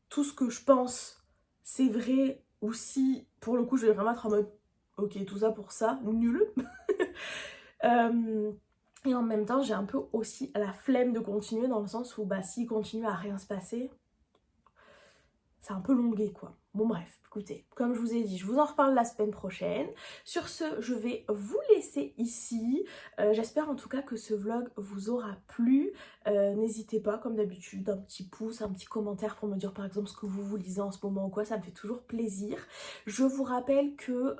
tout ce que je pense, c'est vrai, ou si, pour le coup, je vais vraiment être en mode ok, tout ça pour ça, nul. Et en même temps, j'ai un peu aussi la flemme de continuer dans le sens où, bah, s'il continue à rien se passer, c'est un peu longué, quoi. Bon, bref, écoutez, comme je vous ai dit, je vous en reparle la semaine prochaine. Sur ce, je vais vous laisser ici. J'espère en tout cas que ce vlog vous aura plu. N'hésitez pas, comme d'habitude, un petit pouce, un petit commentaire pour me dire par exemple ce que vous lisez en ce moment ou quoi, ça me fait toujours plaisir. Je vous rappelle que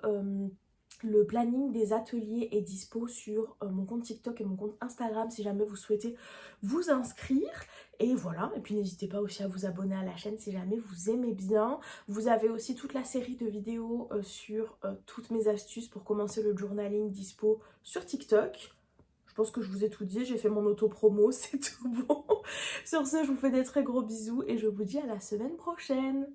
le planning des ateliers est dispo sur mon compte TikTok et mon compte Instagram si jamais vous souhaitez vous inscrire. Et voilà, et puis n'hésitez pas aussi à vous abonner à la chaîne si jamais vous aimez bien. Vous avez aussi toute la série de vidéos sur toutes mes astuces pour commencer le journaling dispo sur TikTok. Je pense que je vous ai tout dit, j'ai fait mon auto-promo, c'est tout bon. Sur ce, je vous fais des très gros bisous et je vous dis à la semaine prochaine.